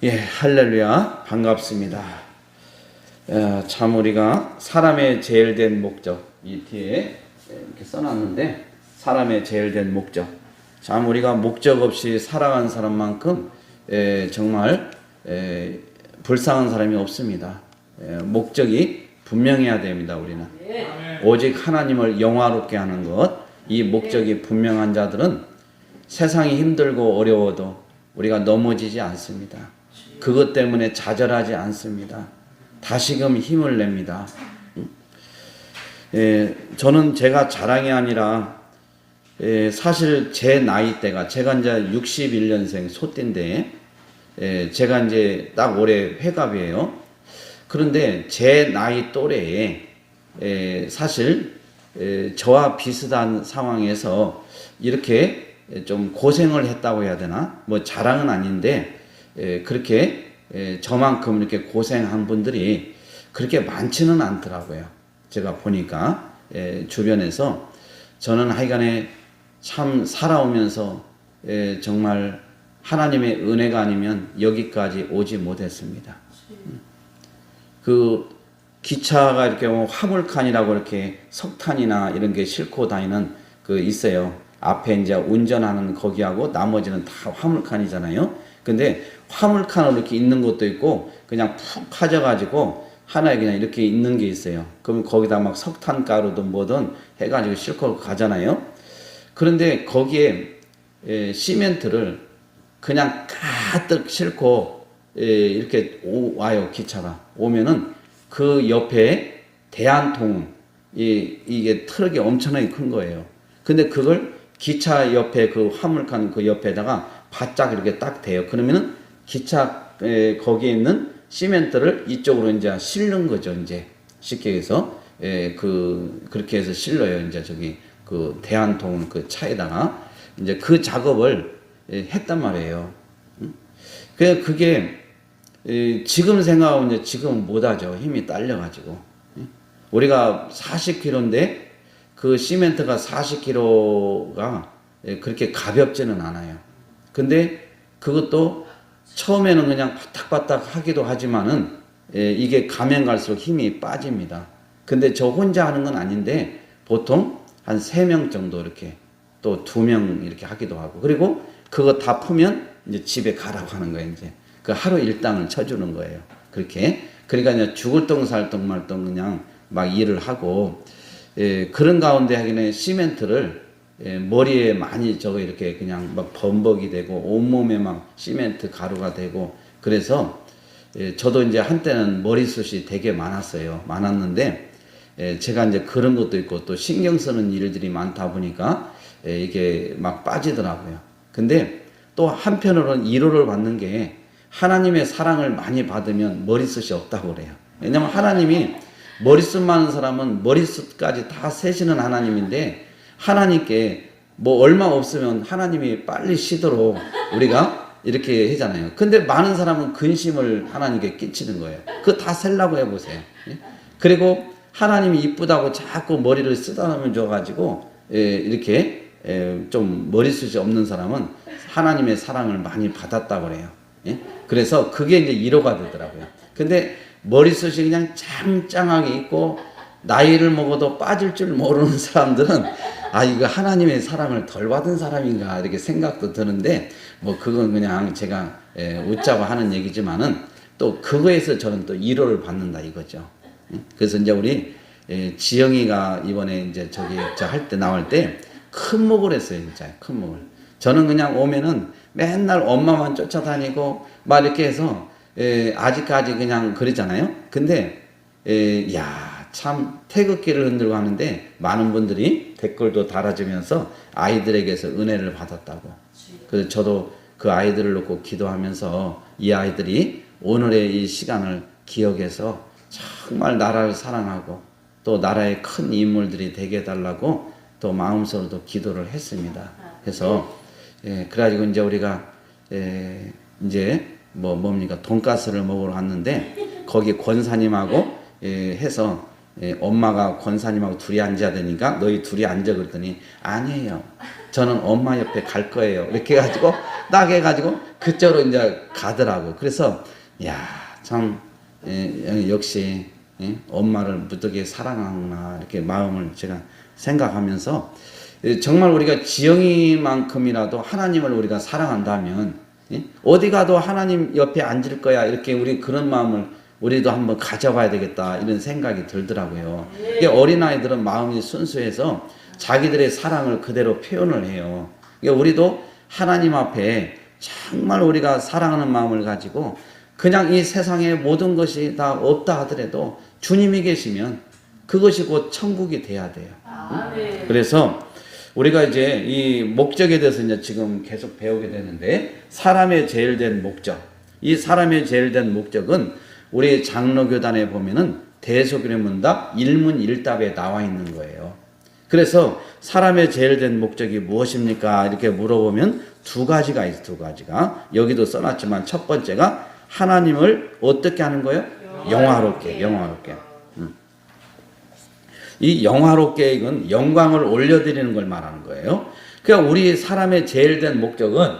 예, 할렐루야, 반갑습니다. 참 우리가 사람의 제일된 목적, 이 뒤에 이렇게 써놨는데 사람의 제일된 목적, 참 우리가 목적 없이 살아간 사람만큼 정말 불쌍한 사람이 없습니다. 목적이 분명해야 됩니다. 우리는 오직 하나님을 영화롭게 하는 것, 이 목적이 분명한 자들은 세상이 힘들고 어려워도 우리가 넘어지지 않습니다. 그것 때문에 좌절하지 않습니다. 다시금 힘을 냅니다. 저는 제가 자랑이 아니라 사실 제 나이대가 제가 이제 61년생 소띠인데 제가 이제 딱 올해 회갑이에요. 그런데 제 나이 또래에 사실 저와 비슷한 상황에서 이렇게 좀 고생을 했다고 해야 되나? 뭐 자랑은 아닌데 그렇게 저만큼 이렇게 고생한 분들이 그렇게 많지는 않더라고요. 제가 보니까 주변에서 저는 하여간에 참 살아오면서 정말 하나님의 은혜가 아니면 여기까지 오지 못했습니다. 그 기차가 이렇게 화물칸이라고 이렇게 석탄이나 이런 게 싣고 다니는 그 있어요. 앞에 이제 운전하는 거기하고 나머지는 다 화물칸이잖아요. 근데 화물칸으로 이렇게 있는 것도 있고 그냥 푹 파져가지고 하나에 그냥 이렇게 있는 게 있어요. 그럼 거기다 막 석탄가루든 뭐든 해가지고 싣고 가잖아요. 그런데 거기에 시멘트를 그냥 가득 싣고 이렇게 와요. 기차가 오면은 그 옆에 대한통 이게 트럭이 엄청나게 큰 거예요. 근데 그걸 기차 옆에 그 화물칸 그 옆에다가 바짝 이렇게 딱 대요. 그러면은 기차 거기에 있는 시멘트를 이쪽으로 이제 실는 거죠. 이제 쉽게 해서 그렇게 해서 실러요. 이제 저기 그 대한통 그 차에다가 이제 그 작업을 했단 말이에요. 그게 지금 생각하면 이제 지금 못하죠. 힘이 딸려가지고 우리가 40kg인데 그 시멘트가 40kg가 그렇게 가볍지는 않아요. 근데 그것도 처음에는 그냥 바닥바닥 하기도 하지만은 이게 가면 갈수록 힘이 빠집니다. 근데 저 혼자 하는 건 아닌데 보통 한 3명 정도 이렇게 또 2명 이렇게 하기도 하고 그리고 그거 다 풀면 이제 집에 가라고 하는 거예요. 이제 그 하루 일당을 쳐주는 거예요. 그렇게 그러니까 이제 죽을 똥 살 똥 말 똥 그냥 막 일을 하고 그런 가운데 하기는 시멘트를 머리에 많이 저거 이렇게 그냥 막 범벅이 되고 온몸에 막 시멘트 가루가 되고 그래서 저도 이제 한때는 머리숱이 되게 많았는데 제가 이제 그런 것도 있고 또 신경 쓰는 일들이 많다 보니까 이게 막 빠지더라고요. 근데 또 한편으로는 위로를 받는 게 하나님의 사랑을 많이 받으면 머리숱이 없다고 그래요. 왜냐면 하나님이 머리숱 많은 사람은 머리숱까지 다 세시는 하나님인데 하나님께 뭐 얼마 없으면 하나님이 빨리 쉬도록 우리가 이렇게 하잖아요. 근데 많은 사람은 근심을 하나님께 끼치는 거예요. 그거 다 세려고 해보세요. 그리고 하나님이 이쁘다고 자꾸 머리를 쓰다듬어 줘가지고 이렇게 좀 머리숱이 없는 사람은 하나님의 사랑을 많이 받았다고 그래요. 그래서 그게 이제 위로가 되더라고요. 근데 머리숱이 그냥 짱짱하게 있고 나이를 먹어도 빠질 줄 모르는 사람들은 아 이거 하나님의 사랑을 덜 받은 사람인가 이렇게 생각도 드는데 뭐 그건 그냥 제가 웃자고 하는 얘기지만은 또 그거에서 저는 또 위로를 받는다 이거죠. 그래서 이제 우리 지영이가 이번에 이제 저기 저 할 때 나올 때 큰 목을 했어요. 진짜 큰 목을. 저는 그냥 오면은 맨날 엄마만 쫓아다니고 막 이렇게 해서 아직까지 그냥 그러잖아요. 근데 야, 참 태극기를 흔들고 하는데 많은 분들이 댓글도 달아주면서 아이들에게서 은혜를 받았다고. 그래서 저도 그 아이들을 놓고 기도하면서 이 아이들이 오늘의 이 시간을 기억해서 정말 나라를 사랑하고 또 나라의 큰 인물들이 되게 해달라고 또 마음속으로도 기도를 했습니다. 그래서 그래가지고 이제 우리가 이제 뭡니까 돈가스를 먹으러 갔는데 거기 권사님하고 해서 엄마가 권사님하고 둘이 앉아야 되니까 너희 둘이 앉아 그랬더니 아니에요. 저는 엄마 옆에 갈 거예요. 이렇게 해가지고 딱 해가지고 그쪽으로 이제 가더라고. 그래서 야, 참 역시 엄마를 무더기에 사랑하구나 이렇게 마음을 제가 생각하면서 정말 우리가 지영이만큼이라도 하나님을 우리가 사랑한다면 어디 가도 하나님 옆에 앉을 거야 이렇게 우리 그런 마음을 우리도 한번 가져봐야 되겠다 이런 생각이 들더라고요. 어린아이들은 마음이 순수해서 자기들의 사랑을 그대로 표현을 해요. 우리도 하나님 앞에 정말 우리가 사랑하는 마음을 가지고 그냥 이 세상의 모든 것이 다 없다 하더라도 주님이 계시면 그것이 곧 천국이 돼야 돼요. 그래서 우리가 이제 이 목적에 대해서 이제 지금 계속 배우게 되는데 사람의 제일 된 목적. 이 사람의 제일 된 목적은 우리 장로교단에 보면은 대소변의 문답 1문1답에 나와 있는 거예요. 그래서 사람의 제일 된 목적이 무엇입니까? 이렇게 물어보면 두 가지가 있어요. 두 가지가. 여기도 써놨지만 첫 번째가 하나님을 어떻게 하는 거예요? 영화롭게. 이 영화롭게 이건 영광을 올려드리는 걸 말하는 거예요. 그러니까 우리 사람의 제일 된 목적은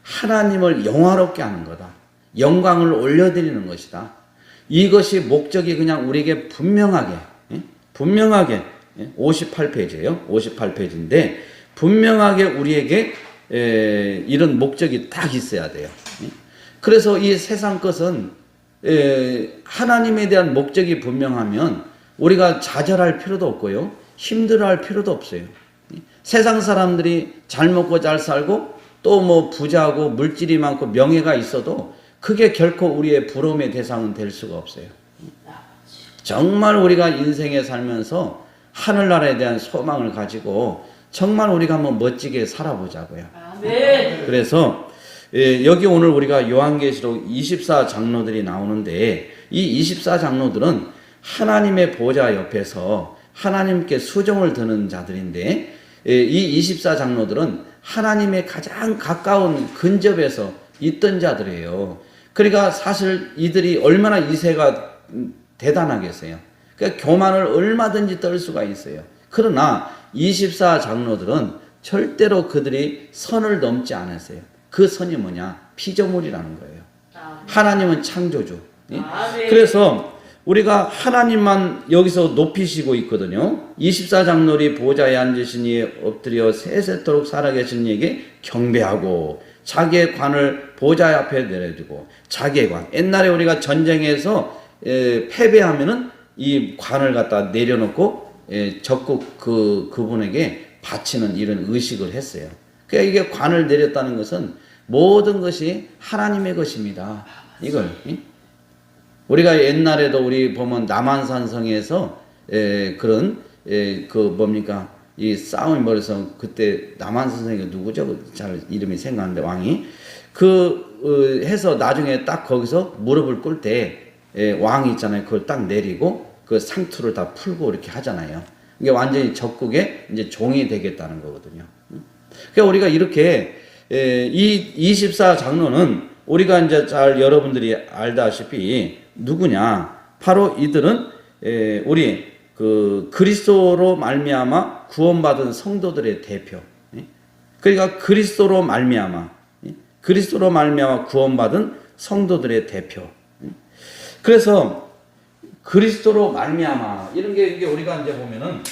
하나님을 영화롭게 하는 거다. 영광을 올려드리는 것이다. 이것이 목적이 그냥 우리에게 분명하게 58페이지예요. 58페이지인데 분명하게 우리에게 이런 목적이 딱 있어야 돼요. 그래서 이 세상 것은 하나님에 대한 목적이 분명하면 우리가 좌절할 필요도 없고요. 힘들어할 필요도 없어요. 세상 사람들이 잘 먹고 잘 살고 또 뭐 부자고 물질이 많고 명예가 있어도 그게 결코 우리의 부러움의 대상은 될 수가 없어요. 정말 우리가 인생에 살면서 하늘나라에 대한 소망을 가지고 정말 우리가 한번 멋지게 살아보자고요. 그래서 여기 오늘 우리가 요한계시록 24장로들이 나오는데 이 24장로들은 하나님의 보좌 옆에서 하나님께 수종을 드는 자들인데 이 24장로들은 하나님의 가장 가까운 근접에서 있던 자들이에요. 그러니까 사실 이들이 얼마나 이세가 대단하겠어요. 그러니까 교만을 얼마든지 떨 수가 있어요. 그러나 24장로들은 절대로 그들이 선을 넘지 않았어요. 그 선이 뭐냐? 피조물이라는 거예요. 하나님은 창조주. 그래서 우리가 하나님만 여기서 높이시고 있거든요. 24장로리 보좌에 앉으신 이에 엎드려 세세토록 살아계신 이에게 경배하고 자기의 관을 보좌 앞에 내려주고 자기의 관. 옛날에 우리가 전쟁에서 패배하면은 이 관을 갖다 내려놓고 적국 그분에게 바치는 이런 의식을 했어요. 그러니까 이게 관을 내렸다는 것은 모든 것이 하나님의 것입니다. 이걸. 우리가 옛날에도 우리 보면 남한산성에서 그런 이 싸움이 벌어서 그때 남한산성이 누구죠? 잘 이름이 생각나는데 왕이 해서 나중에 딱 거기서 무릎을 꿇을 때 왕이 있잖아요. 그걸 딱 내리고 그 상투를 다 풀고 이렇게 하잖아요. 이게 완전히 적국의 이제 종이 되겠다는 거거든요. 그러니까 우리가 이렇게 이 24장로는 우리가 이제 잘 여러분들이 알다시피 누구냐? 바로 이들은 우리 그리스도로 말미암아 구원받은 성도들의 대표. 그러니까 그리스도로 말미암아 구원받은 성도들의 대표. 그래서 그리스도로 말미암아 이런 게 이게 우리가 이제 보면은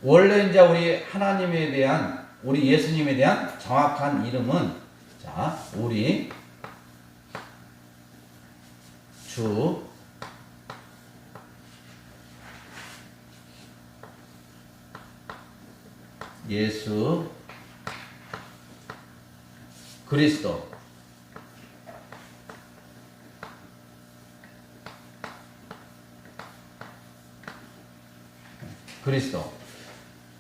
원래 이제 우리 하나님에 대한 우리 예수님에 대한 정확한 이름은 자, 우리 주 예수 그리스도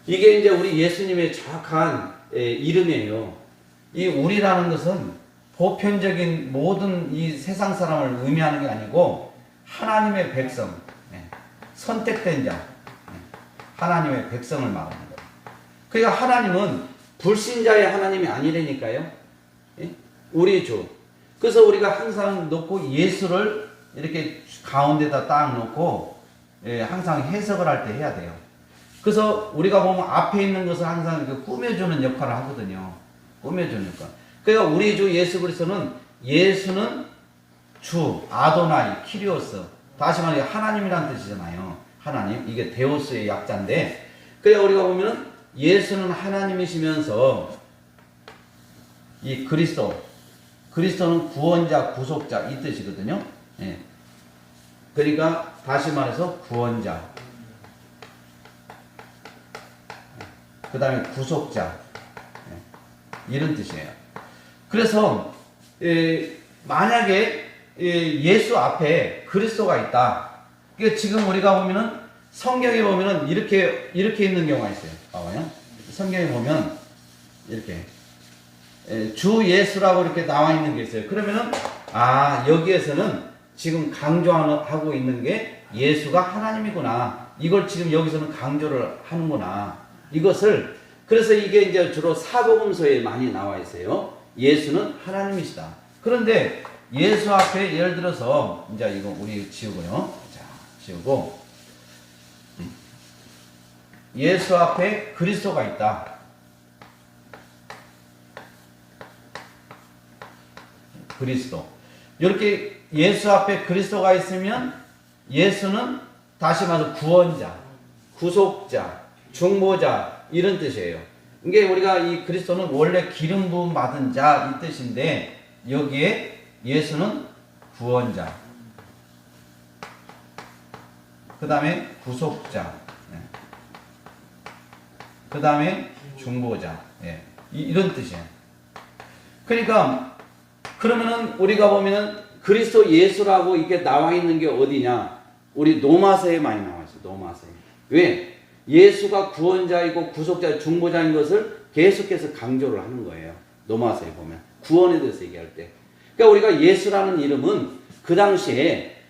이게 이제 우리 예수님의 정확한 이름이에요. 이 우리라는 것은 보편적인 모든 이 세상 사람을 의미하는 게 아니고 하나님의 백성, 선택된 자, 하나님의 백성을 말하는 거예요. 그러니까 하나님은 불신자의 하나님이 아니라니까요. 우리 주. 그래서 우리가 항상 놓고 예수를 이렇게 가운데다 딱 놓고 항상 해석을 할 때 해야 돼요. 그래서 우리가 보면 앞에 있는 것을 항상 이렇게 꾸며주는 역할을 하거든요. 꾸며주는 역할. 그러니까 우리 주 예수 그리스도는 예수는 주, 아도나이, 키리오스. 다시 말해 하나님이라는 뜻이잖아요. 하나님. 이게 데오스의 약자인데, 그러니까 우리가 보면은 예수는 하나님이시면서 이 그리스도는 구원자, 구속자 이 뜻이거든요. 예. 그러니까 다시 말해서 구원자, 그 다음에 구속자, 예. 이런 뜻이에요. 그래서 만약에 예수 앞에 그리스도가 있다. 그러니까 지금 우리가 보면은 성경에 보면은 이렇게 있는 경우가 있어요. 봐봐요. 성경에 보면 이렇게 주 예수라고 이렇게 나와 있는 게 있어요. 그러면은 여기에서는 지금 강조하고 있는 게 예수가 하나님이구나. 이걸 지금 여기서는 강조를 하는구나. 이것을 그래서 이게 이제 주로 사복음서에 많이 나와 있어요. 예수는 하나님이시다. 그런데 예수 앞에 예를 들어서 이제 이거 우리 지우고요. 자, 지우고 예수 앞에 그리스도가 있다. 그리스도. 이렇게 예수 앞에 그리스도가 있으면 예수는 다시 말해서 구원자, 구속자, 중보자 이런 뜻이에요. 이게 우리가 이 그리스도는 원래 기름 부음 받은 자 이 뜻인데 여기에 예수는 구원자, 그 다음에 구속자, 그 다음에 중보자, 이런 뜻이에요. 그러니까 그러면은 우리가 보면은 그리스도 예수라고 이렇게 나와 있는 게 어디냐? 우리 로마서에 많이 나와 있어요. 로마서에. 왜? 예수가 구원자이고 구속자, 중보자인 것을 계속해서 강조를 하는 거예요. 로마서에 보면 구원에 대해서 얘기할 때. 그러니까 우리가 예수라는 이름은 그 당시에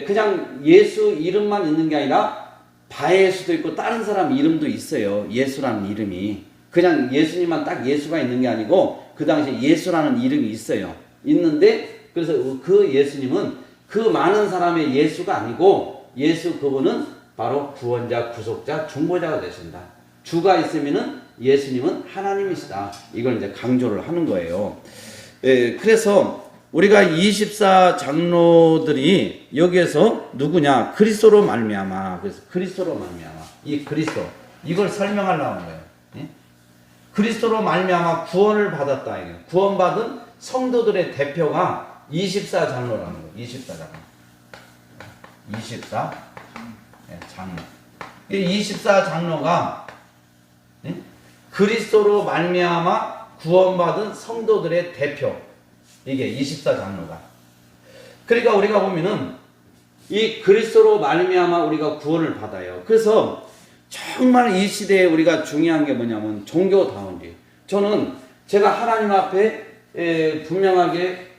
그냥 예수 이름만 있는 게 아니라 바예수도 있고 다른 사람 이름도 있어요. 예수라는 이름이. 그냥 예수님만 딱 예수가 있는 게 아니고 그 당시에 예수라는 이름이 있어요. 있는데 그래서 그 예수님은 그 많은 사람의 예수가 아니고 예수 그분은 바로 구원자, 구속자, 중보자가 되신다. 주가 있으면은 예수님은 하나님이시다. 이걸 이제 강조를 하는 거예요. 그래서 우리가 24 장로들이 여기에서 누구냐? 그리스도로 말미암아. 그래서 그리스도로 말미암아. 이 그리스도 이걸 설명하려고 하는 거예요. 예? 그리스도로 말미암아 구원을 받았다. 이게 구원받은 성도들의 대표가 24 장로라는 거예요. 24 장로. 24 장로. 이 24 장로가 그리스도로 말미암아 구원받은 성도들의 대표. 이게 24 장로가. 그러니까 우리가 보면은 이 그리스도로 말미암아 우리가 구원을 받아요. 그래서 정말 이 시대에 우리가 중요한 게 뭐냐면 종교다운지. 저는 제가 하나님 앞에 분명하게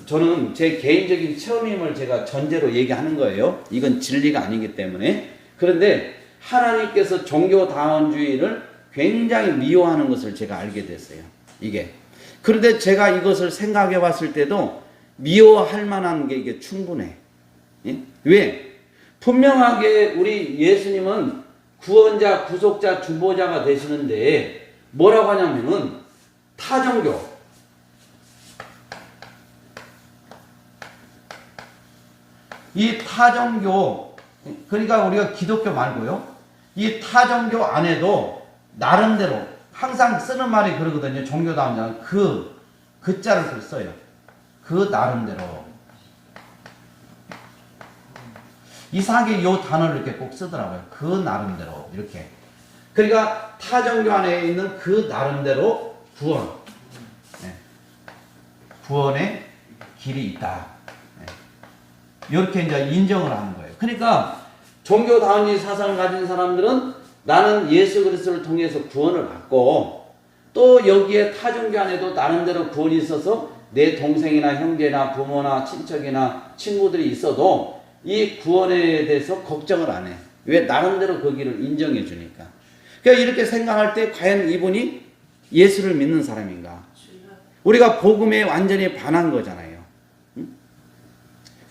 저는 제 개인적인 체험임을 제가 전제로 얘기하는 거예요. 이건 진리가 아니기 때문에. 그런데 하나님께서 종교다원주의를 굉장히 미워하는 것을 제가 알게 됐어요. 이게. 그런데 제가 이것을 생각해 봤을 때도 미워할 만한 게 이게 충분해. 예? 왜? 분명하게 우리 예수님은 구원자, 구속자, 중보자가 되시는데 뭐라고 하냐면은 타종교. 이 타종교, 그러니까 우리가 기독교 말고요. 이 타종교 안에도 나름대로 항상 쓰는 말이 그러거든요. 종교다운 자는 그 자를 써요. 그 나름대로. 이상하게 이 단어를 이렇게 꼭 쓰더라고요. 그 나름대로. 이렇게. 그러니까 타종교 안에 있는 그 나름대로 구원. 구원의 길이 있다. 이렇게 이제 인정을 하는 거예요. 그러니까 종교다운주의 사상을 가진 사람들은 나는 예수 그리스도를 통해서 구원을 받고 또 여기에 타종교 안에도 나름대로 구원이 있어서 내 동생이나 형제나 부모나 친척이나 친구들이 있어도 이 구원에 대해서 걱정을 안 해. 왜? 나름대로 거기를 인정해 주니까. 그러니까 이렇게 생각할 때 과연 이분이 예수를 믿는 사람인가? 우리가 복음에 완전히 반한 거잖아요.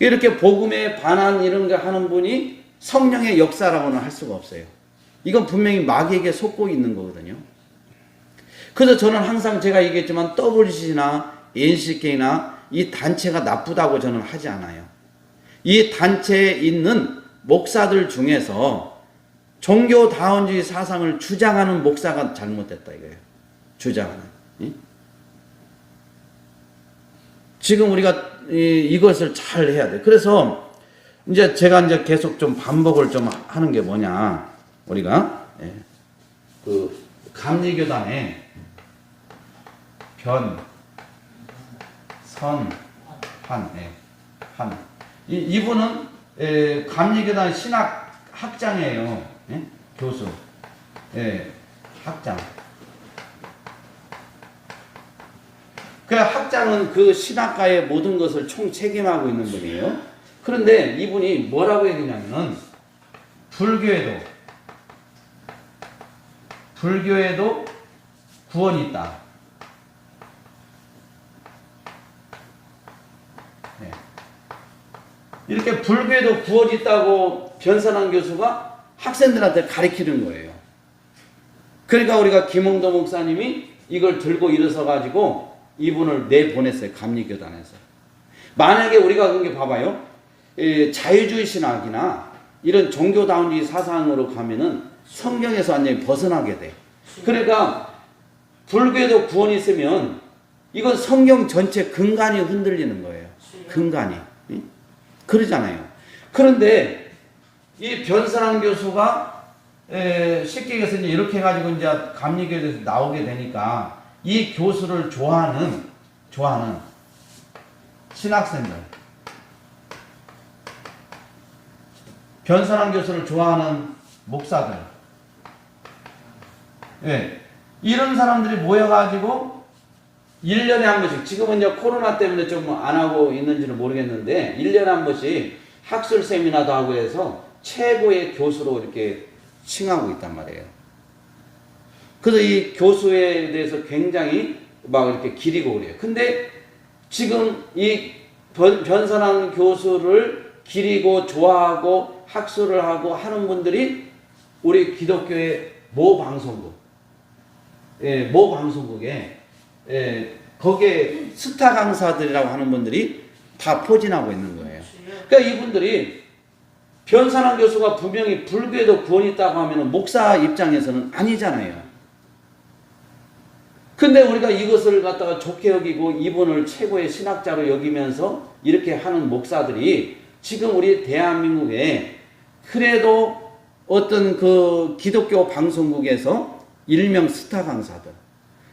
이렇게 복음에 반한 이런 거 하는 분이 성령의 역사라고는 할 수가 없어요. 이건 분명히 마귀에게 속고 있는 거거든요. 그래서 저는 항상 제가 얘기했지만 WCC나 NCK나 이 단체가 나쁘다고 저는 하지 않아요. 이 단체에 있는 목사들 중에서 종교다원주의 사상을 주장하는 목사가 잘못됐다 이거예요. 주장하는. 지금 우리가 이것을 잘 해야 돼. 그래서 이제 제가 이제 계속 좀 반복을 좀 하는 게 뭐냐. 우리가 그 감리교단의 변, 선, 판, 판. 이분은 감리교단 신학 학장이에요. 교수. 학장. 그 학장은 그 신학가의 모든 것을 총 책임하고 있는 분이에요. 그런데 이분이 뭐라고 얘기냐면은 불교에도 구원이 있다. 이렇게 불교에도 구원이 있다고 변선한 교수가 학생들한테 가르치는 거예요. 그러니까 우리가 김홍도 목사님이 이걸 들고 일어서 가지고 이분을 내보냈어요. 감리교단에서. 만약에 우리가 그런 게 봐봐요. 자유주의 신학이나 이런 종교다운주의 사상으로 가면은 성경에서 완전히 벗어나게 돼. 그러니까 불교에도 구원이 있으면 이건 성경 전체 근간이 흔들리는 거예요. 근간이. 그러잖아요. 그런데 이 변선한 교수가 쉽게 얘기해서 이렇게 해가지고 이제 감리교에서 나오게 되니까 이 교수를 좋아하는 신학생들, 변선한 교수를 좋아하는 목사들, 이런 사람들이 모여가지고 1년에 한 번씩, 지금은 이제 코로나 때문에 좀 안 하고 있는지는 모르겠는데 1년에 한 번씩 학술 세미나도 하고 해서 최고의 교수로 이렇게 칭하고 있단 말이에요. 그래서 이 교수에 대해서 굉장히 막 이렇게 기리고 그래요. 근데 지금 이 변선한 교수를 기리고 좋아하고 학술을 하고 하는 분들이 우리 기독교의 모 방송국에 거기에 스타 강사들이라고 하는 분들이 다 포진하고 있는 거예요. 그러니까 이분들이 변선한 교수가 분명히 불교에도 구원이 있다고 하면 목사 입장에서는 아니잖아요. 근데 우리가 이것을 갖다가 좋게 여기고 이분을 최고의 신학자로 여기면서 이렇게 하는 목사들이 지금 우리 대한민국에 그래도 어떤 그 기독교 방송국에서 일명 스타 강사들.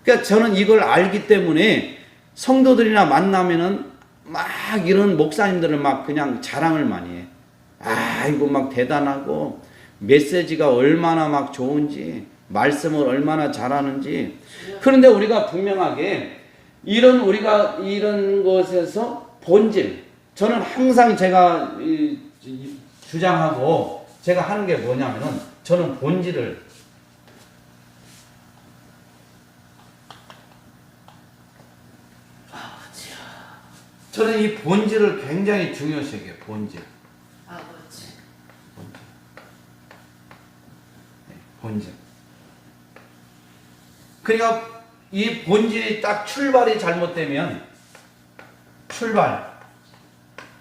그러니까 저는 이걸 알기 때문에 성도들이나 만나면은 막 이런 목사님들을 막 그냥 자랑을 많이 해. 이거 막 대단하고 메시지가 얼마나 막 좋은지 말씀을 얼마나 잘하는지. 그런데 우리가 분명하게 우리가 이런 것에서 본질, 저는 항상 제가 주장하고 제가 하는 게 뭐냐면은 저는 본질을 저는 이 본질을 굉장히 중요시 여겨요. 본질. 본질. 그러니까 이 본질이 딱 출발이 잘못되면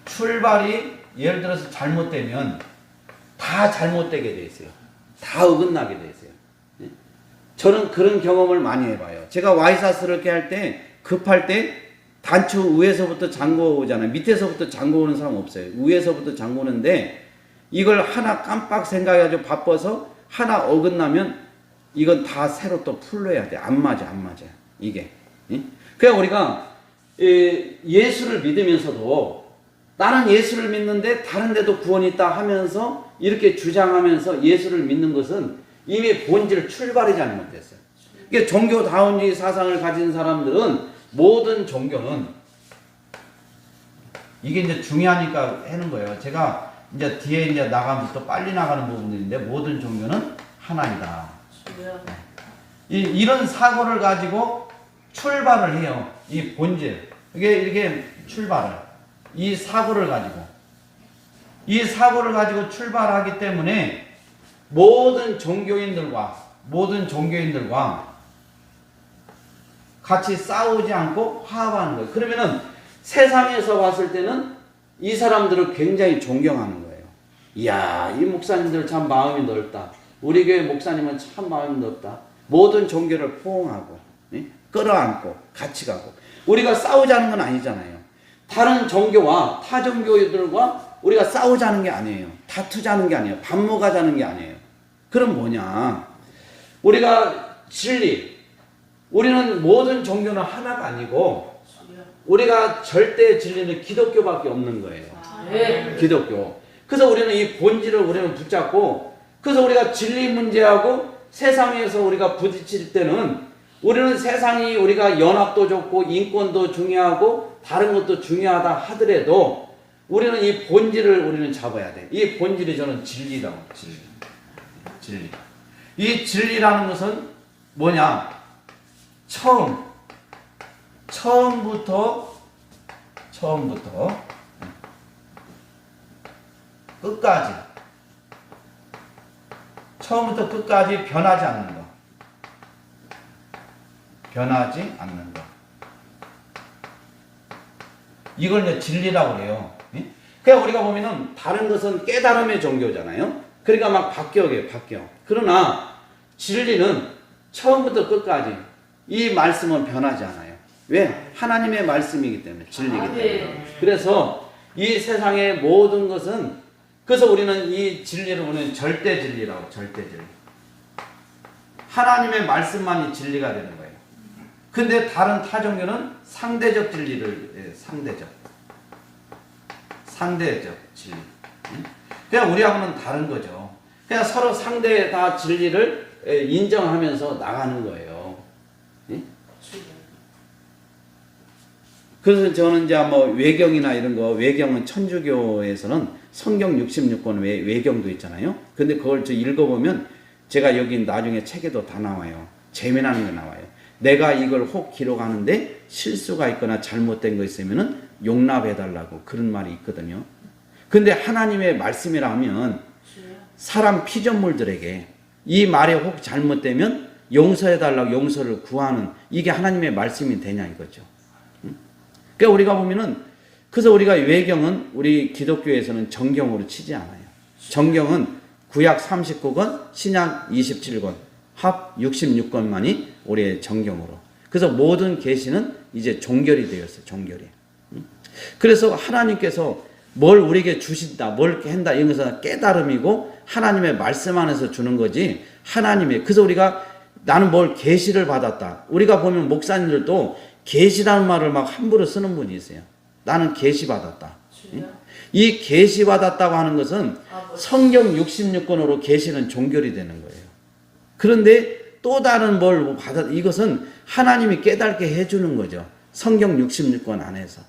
출발이 예를 들어서 잘못되면 다 잘못되게 돼 있어요. 다 어긋나게 돼 있어요. 저는 그런 경험을 많이 해봐요. 제가 와이사스를 이렇게 할 때 급할 때 단추 위에서부터 잠궈 오잖아요. 밑에서부터 잠궈 오는 사람 없어요. 위에서부터 잠궈 오는데 이걸 하나 깜빡 생각해가지고 바빠서 하나 어긋나면 이건 다 새로 또 풀러야 돼. 안 맞아. 이게. 그냥 우리가 예수를 믿으면서도 나는 예수를 믿는데 다른 데도 구원이 있다 하면서 이렇게 주장하면서 예수를 믿는 것은 이미 본질 출발이 잘못됐어요. 이게 종교다운주의 사상을 가진 사람들은 모든 종교는 이게 이제 중요하니까 하는 거예요. 제가 이제 뒤에 이제 나가면서 또 빨리 나가는 부분들인데 모든 종교는 하나이다. 이런 사고를 가지고 출발을 해요. 이 본질. 이게 출발을. 이 사고를 가지고 출발하기 때문에 모든 종교인들과 같이 싸우지 않고 화합하는 거예요. 그러면은 세상에서 봤을 때는 이 사람들을 굉장히 존경하는 거예요. 이야, 이 목사님들 참 마음이 넓다. 우리 교회 목사님은 참 마음이 넓다. 모든 종교를 포옹하고, 끌어안고 같이 가고. 우리가 싸우자는 건 아니잖아요. 다른 종교와 타 종교들과 우리가 싸우자는 게 아니에요. 다투자는 게 아니에요. 반목하자는 게 아니에요. 그럼 뭐냐? 우리가 진리, 우리는 모든 종교는 하나가 아니고 우리가 절대 진리는 기독교밖에 없는 거예요. 기독교. 그래서 우리는 이 본질을 우리는 붙잡고, 그래서 우리가 진리 문제하고 세상에서 우리가 부딪힐 때는 우리는 세상이 우리가 연합도 좋고 인권도 중요하고 다른 것도 중요하다 하더라도 우리는 이 본질을 우리는 잡아야 돼. 이 본질이 저는 진리라고. 진리. 이 진리라는 것은 뭐냐? 처음부터 끝까지 변하지 않는 거. 이걸 이제 진리라고 그래요. 그러니까 우리가 보면은 다른 것은 깨달음의 종교잖아요. 그러니까 막 바뀌어. 그러나 진리는 처음부터 끝까지 이 말씀은 변하지 않아요. 왜? 하나님의 말씀이기 때문에, 진리이기 때문에. 그래서 이 세상의 모든 것은, 그래서 우리는 이 진리를 우리는 절대 진리라고. 절대 진리. 하나님의 말씀만이 진리가 되는 거예요. 근데 다른 타종교는 상대적 진리를, 상대적 진리. 그냥 우리하고는 다른 거죠. 그냥 서로 상대 다 진리를 인정하면서 나가는 거예요. 그래서 저는 이제 뭐 외경이나 이런 거, 외경은 천주교에서는 성경 66권 외경도 있잖아요. 근데 그걸 저 읽어보면 제가 여기 나중에 책에도 다 나와요. 재미나는 게 나와요. 내가 이걸 혹 기록하는데 실수가 있거나 잘못된 거 있으면은 용납해달라고 그런 말이 있거든요. 근데 하나님의 말씀이라 하면 사람 피조물들에게 이 말이 혹 잘못되면 용서해달라고 용서를 구하는, 이게 하나님의 말씀이 되냐 이거죠. 그러니까 우리가 보면은, 그래서 우리가 외경은 우리 기독교에서는 정경으로 치지 않아요. 정경은 구약 39권, 신약 27권, 합 66권만이 우리의 정경으로. 그래서 모든 계시는 이제 종결이 되었어요. 종결이. 그래서 하나님께서 뭘 우리에게 주신다, 뭘 한다, 이런 것은 깨달음이고 하나님의 말씀 안에서 주는 거지. 하나님의, 그래서 우리가 나는 뭘 계시를 받았다. 우리가 보면 목사님들도 계시라는 말을 막 함부로 쓰는 분이 있어요. 나는 계시 받았다. 이 계시 받았다고 하는 것은 성경 66권으로 계시는 종결이 되는 거예요. 그런데 또 다른 뭘 받았, 이것은 하나님이 깨닫게 해주는 거죠. 성경 66권 안에서.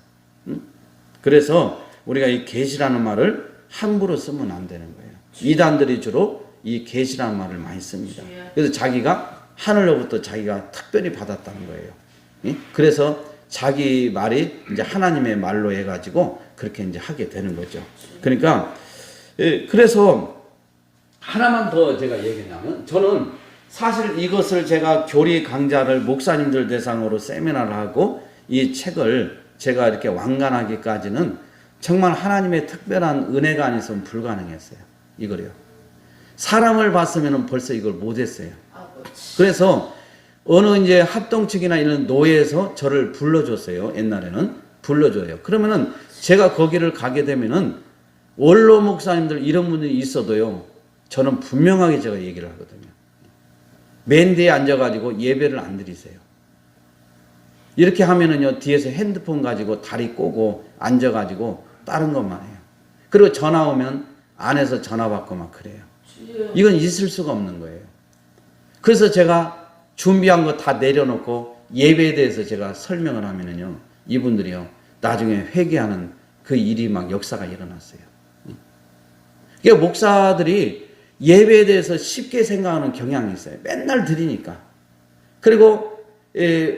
그래서 우리가 이 계시라는 말을 함부로 쓰면 안 되는 거예요. 이단들이 주로 이 계시라는 말을 많이 씁니다. 그래서 자기가 하늘로부터 자기가 특별히 받았다는 거예요. 그래서 자기 말이 이제 하나님의 말로 해가지고 그렇게 이제 하게 되는 거죠. 그러니까 그래서 하나만 더 제가 얘기하면, 저는 사실 이것을 제가 교리 강좌를 목사님들 대상으로 세미나를 하고 이 책을 제가 이렇게 완간하기까지는 정말 하나님의 특별한 은혜가 아니었으면 불가능했어요. 이거요. 사람을 봤으면 벌써 이걸 못했어요. 그래서 어느 이제 합동 측이나 이런 노예에서 저를 불러줬어요. 옛날에는 불러줘요. 그러면은 제가 거기를 가게 되면은 원로 목사님들 이런 분들이 있어도요, 저는 분명하게 제가 얘기를 하거든요. 맨 뒤에 앉아가지고 예배를 안 드리세요. 이렇게 하면은요, 뒤에서 핸드폰 가지고 다리 꼬고 앉아가지고 다른 것만 해요. 그리고 전화 오면 안에서 전화 받고 막 그래요. 이건 있을 수가 없는 거예요. 그래서 제가 준비한 거 다 내려놓고 예배에 대해서 제가 설명을 하면은요, 이분들이요, 나중에 회개하는 그 일이 막 역사가 일어났어요. 그러니까 목사들이 예배에 대해서 쉽게 생각하는 경향이 있어요. 맨날 드리니까. 그리고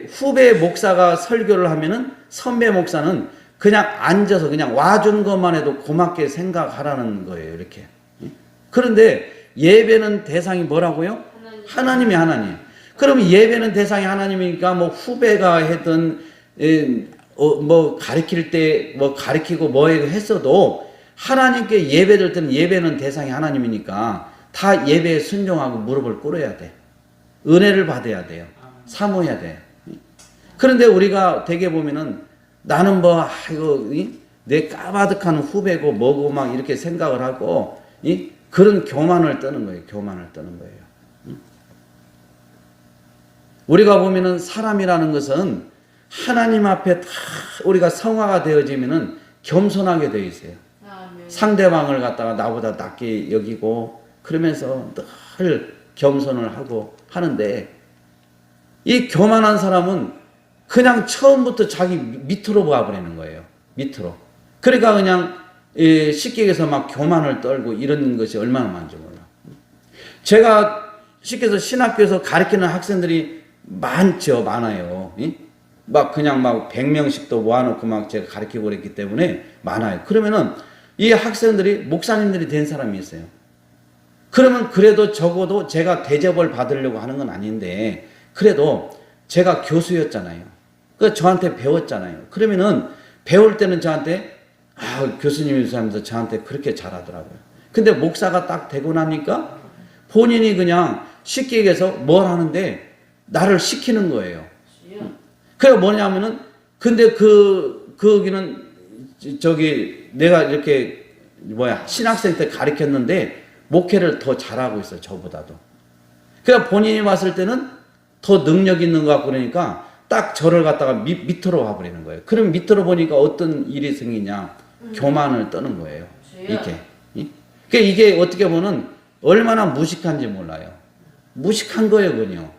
후배 목사가 설교를 하면은 선배 목사는 그냥 앉아서 그냥 와준 것만 해도 고맙게 생각하라는 거예요. 이렇게. 그런데 예배는 대상이 뭐라고요? 하나님이 하나님. 그럼 예배는 대상이 하나님이니까 뭐 후배가 했던 뭐 가르칠 때 뭐 가르치고 뭐 했어도 하나님께 예배를 드는 예배는 대상이 하나님이니까 다 예배에 순종하고 무릎을 꿇어야 돼. 은혜를 받아야 돼요. 사모해야 돼. 그런데 우리가 되게 보면은 나는 뭐 이거 내 까마득한 후배고 뭐고 막 이렇게 생각을 하고 그런 교만을 떠는 거예요. 교만을 떠는 거예요. 우리가 보면은 사람이라는 것은 하나님 앞에 다 우리가 성화가 되어지면은 겸손하게 되어 있어요. 상대방을 갖다가 나보다 낮게 여기고 그러면서 늘 겸손을 하고 하는데 이 교만한 사람은 그냥 처음부터 자기 밑으로 봐버리는 거예요. 밑으로. 그러니까 그냥 쉽게 얘기해서 막 교만을 떨고 이런 것이 얼마나 많은지 몰라. 제가 쉽게 해서 신학교에서 가르치는 학생들이 많아요. 막 그냥 막 100명씩도 모아놓고 막 제가 가르치고 그랬기 때문에 많아요. 그러면은 이 학생들이 목사님들이 된 사람이 있어요. 그러면 그래도 적어도 제가 대접을 받으려고 하는 건 아닌데 그래도 제가 교수였잖아요. 그 저한테 배웠잖아요. 그러면은 배울 때는 저한테 교수님이 하면서 저한테 그렇게 잘하더라고요. 근데 목사가 딱 되고 나니까 본인이 그냥 쉽게 얘기해서 뭘 하는데 나를 시키는 거예요. 그게 뭐냐면은 근데 거기는 저기 내가 이렇게 신학생 때 가르쳤는데 목회를 더 잘하고 있어요. 저보다도. 그러니까 본인이 봤을 때는 더 능력 있는 것 같고 그러니까 딱 저를 갖다가 밑으로 와버리는 거예요. 그럼 밑으로 보니까 어떤 일이 생기냐. 교만을 떠는 거예요. 이렇게. 그러니까 이게 어떻게 보면 얼마나 무식한지 몰라요. 무식한 거예요, 그냥.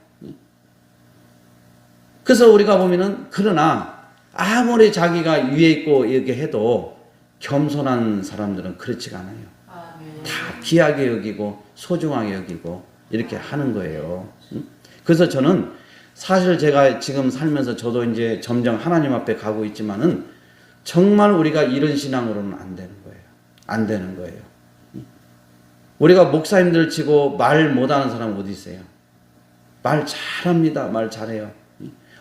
그래서 우리가 보면은 그러나 아무리 자기가 위에 있고 이렇게 해도 겸손한 사람들은 그렇지가 않아요. 다 귀하게 여기고 소중하게 여기고 이렇게 하는 거예요. 그래서 저는 사실 제가 지금 살면서 저도 이제 점점 하나님 앞에 가고 있지만은 정말 우리가 이런 신앙으로는 안 되는 거예요. 안 되는 거예요. 우리가 목사님들 치고 말 못하는 사람 어디 있어요? 말 잘합니다. 말 잘해요.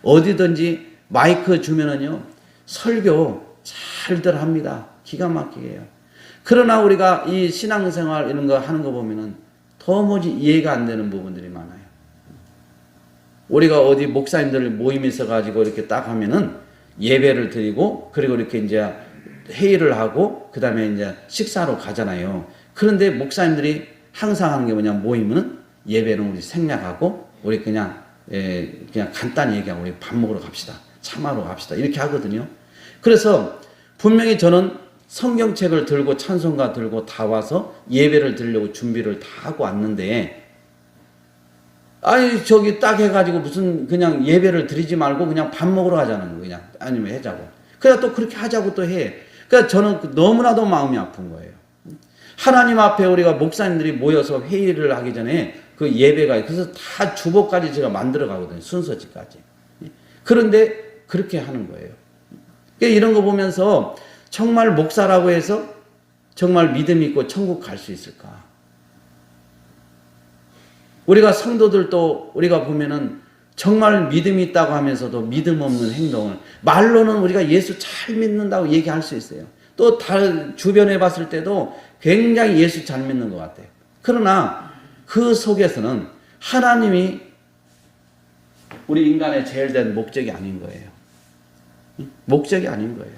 어디든지 마이크 주면은요 설교 잘들 합니다. 기가 막히게 해요. 그러나 우리가 이 신앙생활 이런 거 하는 거 보면은 도무지 이해가 안 되는 부분들이 많아요. 우리가 어디 목사님들 모임 있어 가지고 이렇게 딱 하면은 예배를 드리고 그리고 이렇게 이제 회의를 하고 그다음에 이제 식사로 가잖아요. 그런데 목사님들이 항상 하는 게 뭐냐 모이면은 예배는 우리 생략하고 우리 그냥 간단히 얘기하고 우리 밥 먹으러 갑시다. 참하러 갑시다. 이렇게 하거든요. 그래서 분명히 저는 성경책을 들고 찬송가 들고 다 와서 예배를 드리려고 준비를 다 하고 왔는데 저기 딱 해가지고 무슨 그냥 예배를 드리지 말고 그냥 밥 먹으러 가자는 거 그냥 아니면 해자고. 그래 또 그렇게 하자고 또 해. 그러니까 저는 너무나도 마음이 아픈 거예요. 하나님 앞에 우리가 목사님들이 모여서 회의를 하기 전에 그 예배가 그래서 다 주보까지 제가 만들어 가거든요. 순서지까지. 그런데 그렇게 하는 거예요. 그러니까 이런 거 보면서 정말 목사라고 해서 정말 믿음 있고 천국 갈 수 있을까? 우리가 성도들도 우리가 보면은 정말 믿음이 있다고 하면서도 믿음 없는 행동을 말로는 우리가 예수 잘 믿는다고 얘기할 수 있어요. 또 다른 주변에 봤을 때도 굉장히 예수 잘 믿는 것 같아요. 그러나 그 속에서는 하나님이 우리 인간의 제일 된 목적이 아닌 거예요. 목적이 아닌 거예요.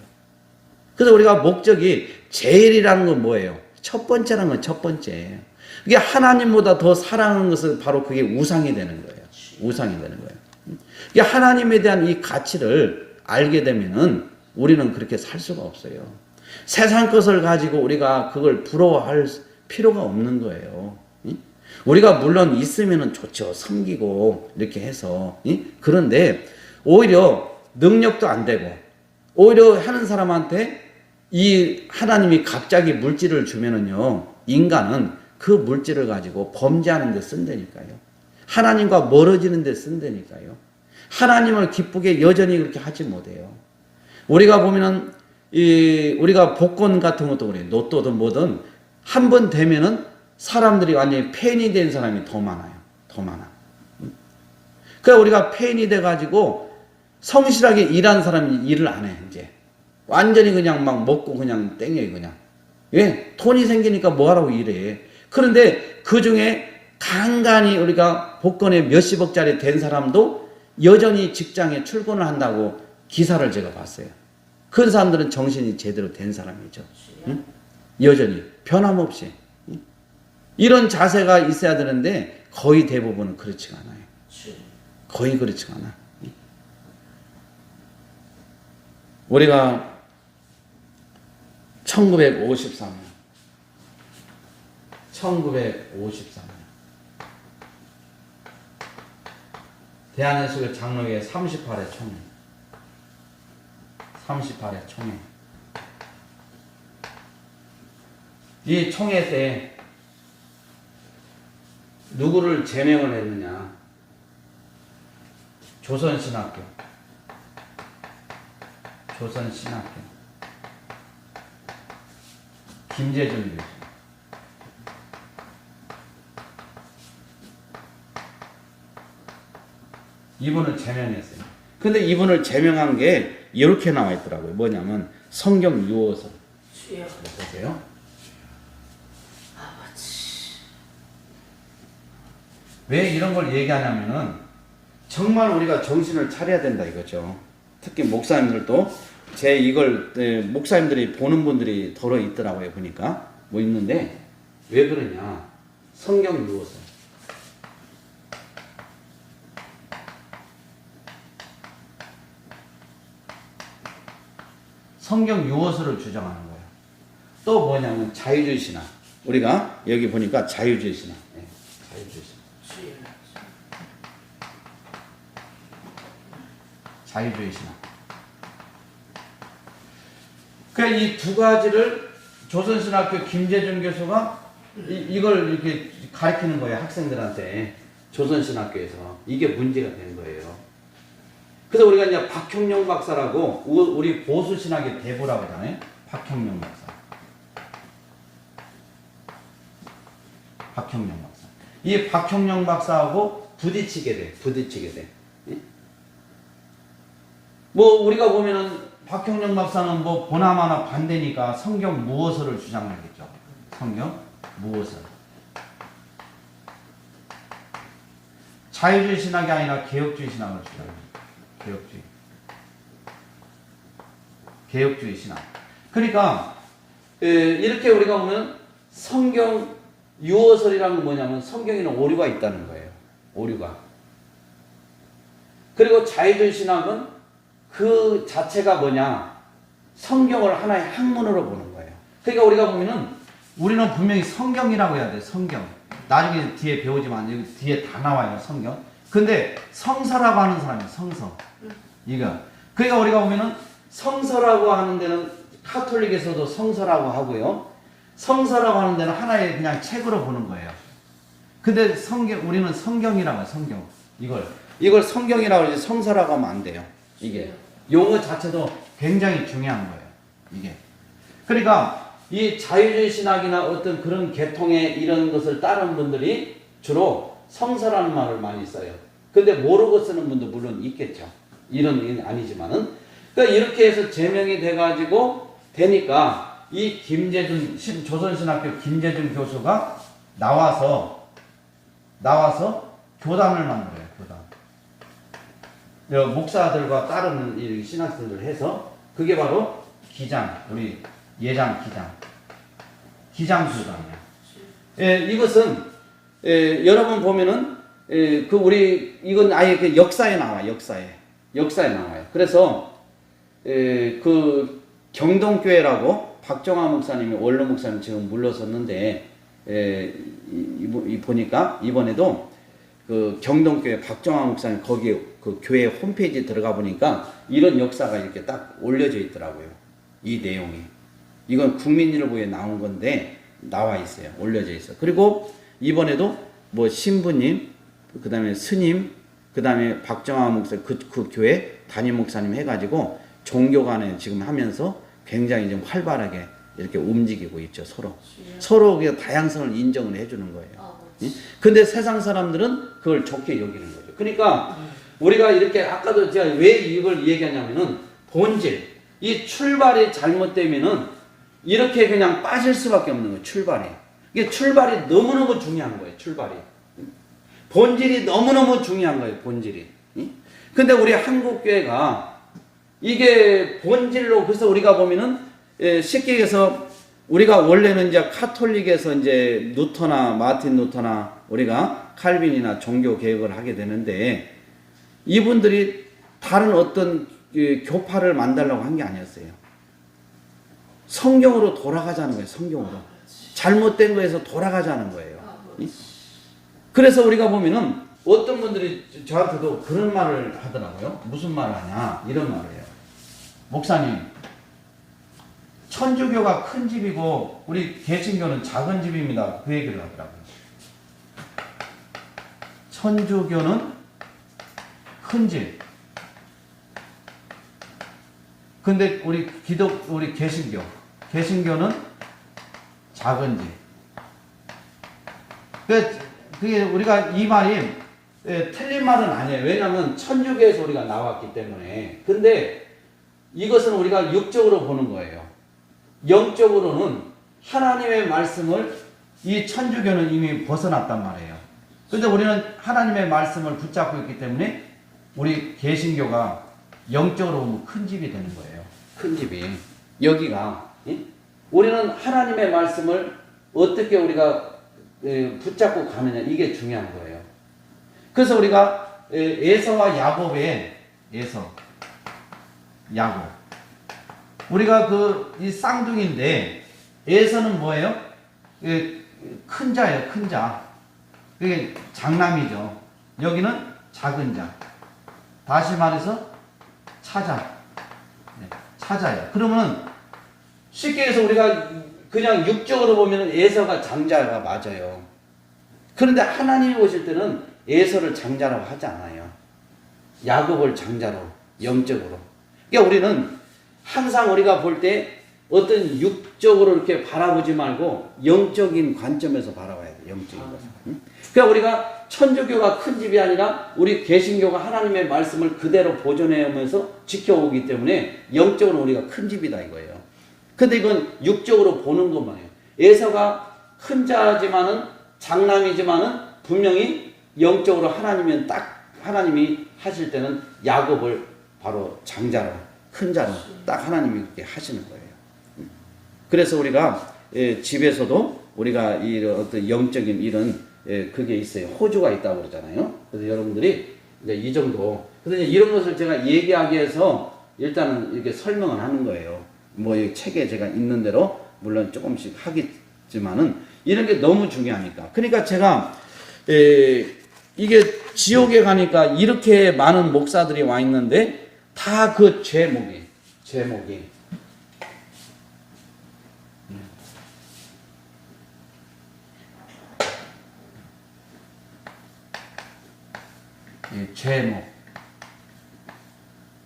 그래서 우리가 목적이 제일이라는 건 뭐예요? 첫 번째라는 건 첫 번째예요. 이게 하나님보다 더 사랑하는 것은 바로 그게 우상이 되는 거예요. 우상이 되는 거예요. 이게 하나님에 대한 이 가치를 알게 되면은 우리는 그렇게 살 수가 없어요. 세상 것을 가지고 우리가 그걸 부러워할 필요가 없는 거예요. 우리가 물론 있으면은 좋죠. 섬기고 이렇게 해서. 그런데 오히려 능력도 안 되고 오히려 하는 사람한테 이 하나님이 갑자기 물질을 주면은요 인간은 그 물질을 가지고 범죄하는 데 쓴다니까요. 하나님과 멀어지는 데 쓴다니까요. 하나님을 기쁘게 여전히 그렇게 하지 못해요. 우리가 보면은 우리가 복권 같은 것도 그래요. 로또든 뭐든 한 번 되면은 사람들이 완전히 팬이 된 사람이 더 많아요. 더 많아. 그러니까 우리가 팬이 돼가지고 성실하게 일한 사람이 일을 안 해, 이제. 완전히 그냥 막 먹고 그냥 땡겨요, 그냥. 왜? 돈이 생기니까 뭐 하라고 일해. 그런데 그 중에 간간히 우리가 복권에 몇십억짜리 된 사람도 여전히 직장에 출근을 한다고 기사를 제가 봤어요. 그런 사람들은 정신이 제대로 된 사람이죠. 응? 여전히 변함없이. 응? 이런 자세가 있어야 되는데 거의 대부분은 그렇지가 않아요. 거의 그렇지가 않아. 응? 우리가 1953년 대한예술의 장로회 38회 총회. 이 총회 때 누구를 제명을 했느냐? 조선신학교. 김재준 교수. 이분을 제명했어요. 근데 이분을 제명한 게 이렇게 나와 있더라고요. 뭐냐면 성경 유어서. 보세요. 왜 이런 걸 얘기하냐면은 정말 우리가 정신을 차려야 된다 이거죠. 특히 목사님들도 목사님들이 보는 분들이 더러 있더라고요. 보니까 뭐 있는데 왜 그러냐? 성경 유어서. 성경 유어서를 주장하는 거예요. 또 뭐냐면 자유주의 신학. 우리가 여기 보니까 자유주의 신학. 네, 자유주의 신학. 그러니까 이 두 가지를 조선신학교 김재준 교수가 이걸 이렇게 가르치는 거예요. 학생들한테. 조선신학교에서. 이게 문제가 된 거예요. 그래서 우리가 이제 박형룡 박사라고 우리 보수신학의 대부라고 하잖아요. 박형룡 박사. 이 박형룡 박사하고 부딪히게 돼. 뭐 우리가 보면은 박형룡 박사는 뭐 보나마나 반대니까 성경 무어서를 주장하겠죠. 성경 무어서. 자유주의 신학이 아니라 개혁주의 신학을 주장합니다. 개혁주의 신학. 그러니까 이렇게 우리가 보면 성경 유어설이라는 건 뭐냐면 성경에는 오류가 있다는 거예요. 오류가. 그리고 자유주의 신학은 그 자체가 뭐냐? 성경을 하나의 학문으로 보는 거예요. 그러니까 우리가 보면은 우리는 분명히 성경이라고 해야 돼. 성경. 나중에 뒤에 배우지만 여기 뒤에 다 나와요. 성경. 근데 성서라고 하는 사람이 성서. 이거. 그러니까 우리가 보면은 성서라고 하는 데는 카톨릭에서도 성서라고 하고요. 성서라고 하는 데는 하나의 그냥 책으로 보는 거예요. 근데 우리는 성경이라고 해요. 성경. 이걸 성경이라고 하지 성서라고 하면 안 돼요. 이게. 용어 자체도 굉장히 중요한 거예요. 이게. 그러니까 이 자유주의 신학이나 어떤 그런 계통의 이런 것을 따른 분들이 주로 성서라는 말을 많이 써요. 근데 모르고 쓰는 분도 물론 있겠죠. 이런 게 아니지만은. 그러니까 이렇게 해서 제명이 돼가지고 되니까 이 조선신학교 김재준 교수가 나와서 교단을 만들어요. 목사들과 따르는 이 신학생들을 해서 그게 바로 우리 예장 교단이야. 이것은 여러분 보면은 이건 아예 그 역사에 나와요. 그래서 그 경동교회라고 박정화 목사님이 원로 목사님 지금 물러섰는데 보니까 이번에도 그 경동교회 박정화 목사님 거기에 그 교회 홈페이지 들어가 보니까 이런 역사가 이렇게 딱 올려져 있더라고요. 이 내용이. 이건 국민일보에 나온 건데 나와 있어요. 올려져 있어. 그리고 이번에도 뭐 신부님, 그 다음에 스님, 그 다음에 박정화 목사 그 교회 담임 목사님 해가지고 종교간에 지금 하면서 굉장히 좀 활발하게 이렇게 움직이고 있죠. 서로 그 다양성을 인정을 해주는 거예요. 그렇지. 근데 세상 사람들은 그걸 좋게 여기는 거죠. 그러니까 우리가 이렇게 아까도 제가 왜 이걸 얘기하냐면은 본질, 이 출발이 잘못되면은 이렇게 그냥 빠질 수밖에 없는 거예요. 출발이. 이게 출발이 너무너무 중요한 거예요. 출발이. 본질이 너무너무 중요한 거예요. 본질이. 근데 우리 한국교회가 이게 본질로, 그래서 우리가 보면은 쉽게 얘기해서 우리가 원래는 이제 카톨릭에서 이제 루터나 마틴 루터나 우리가 칼빈이나 종교 개혁을 하게 되는데 이분들이 다른 어떤 교파를 만들려고 한 게 아니었어요. 성경으로 돌아가자는 거예요. 성경으로. 잘못된 거에서 돌아가자는 거예요. 그래서 우리가 보면은 어떤 분들이 저한테도 그런 말을 하더라고요. 무슨 말을 하냐, 이런 말을 해요. 목사님, 천주교가 큰 집이고 우리 개신교는 작은 집입니다. 그 얘기를 하더라고요. 천주교는 큰 집. 근데 우리 개신교는 작은 집. 그게 우리가 이 말이 틀린 말은 아니에요. 왜냐하면 천주교에서 우리가 나왔기 때문에. 근데 이것은 우리가 육적으로 보는 거예요. 영적으로는 하나님의 말씀을 이 천주교는 이미 벗어났단 말이에요. 그런데 우리는 하나님의 말씀을 붙잡고 있기 때문에 우리 개신교가 영적으로 보면 큰 집이 되는 거예요. 큰 집이. 여기가. 우리는 하나님의 말씀을 어떻게 우리가 붙잡고 가느냐, 이게 중요한 거예요. 그래서 우리가 에서와 야곱의 야곱. 우리가 이 쌍둥이인데 에서는 뭐예요? 큰 자예요. 큰 자. 그게 장남이죠. 여기는 작은 자. 다시 말해서 차자예요. 그러면 쉽게 해서 우리가 그냥 육적으로 보면 에서가 장자가 맞아요. 그런데 하나님이 오실 때는 에서를 장자라고 하지 않아요. 야곱을 장자로, 영적으로. 그러니까 우리는 항상 우리가 볼 때 어떤 육적으로 이렇게 바라보지 말고 영적인 관점에서 바라봐야 돼요. 영적인 것을. 그러니까 우리가 천주교가 큰 집이 아니라 우리 개신교가 하나님의 말씀을 그대로 보존해오면서 지켜오기 때문에 영적으로 우리가 큰 집이다 이거예요. 근데 이건 육적으로 보는 것만이에요. 에서가 큰 자지만은 장남이지만은 분명히 영적으로 하나님이 하실 때는 야곱을 바로 장자로, 큰 자로 딱 하나님이 그렇게 하시는 거예요. 그래서 우리가 집에서도 우리가 이 어떤 영적인 이런 그게 있어요. 호주가 있다고 그러잖아요. 그래서 여러분들이 이제 이 정도. 그래서 이런 것을 제가 얘기하기 위해서 일단은 이렇게 설명을 하는 거예요. 뭐 이 책에 제가 있는 대로 물론 조금씩 하겠지만은 이런 게 너무 중요하니까. 그러니까 제가 이게 지옥에 가니까 이렇게 많은 목사들이 와 있는데 다 그 제목이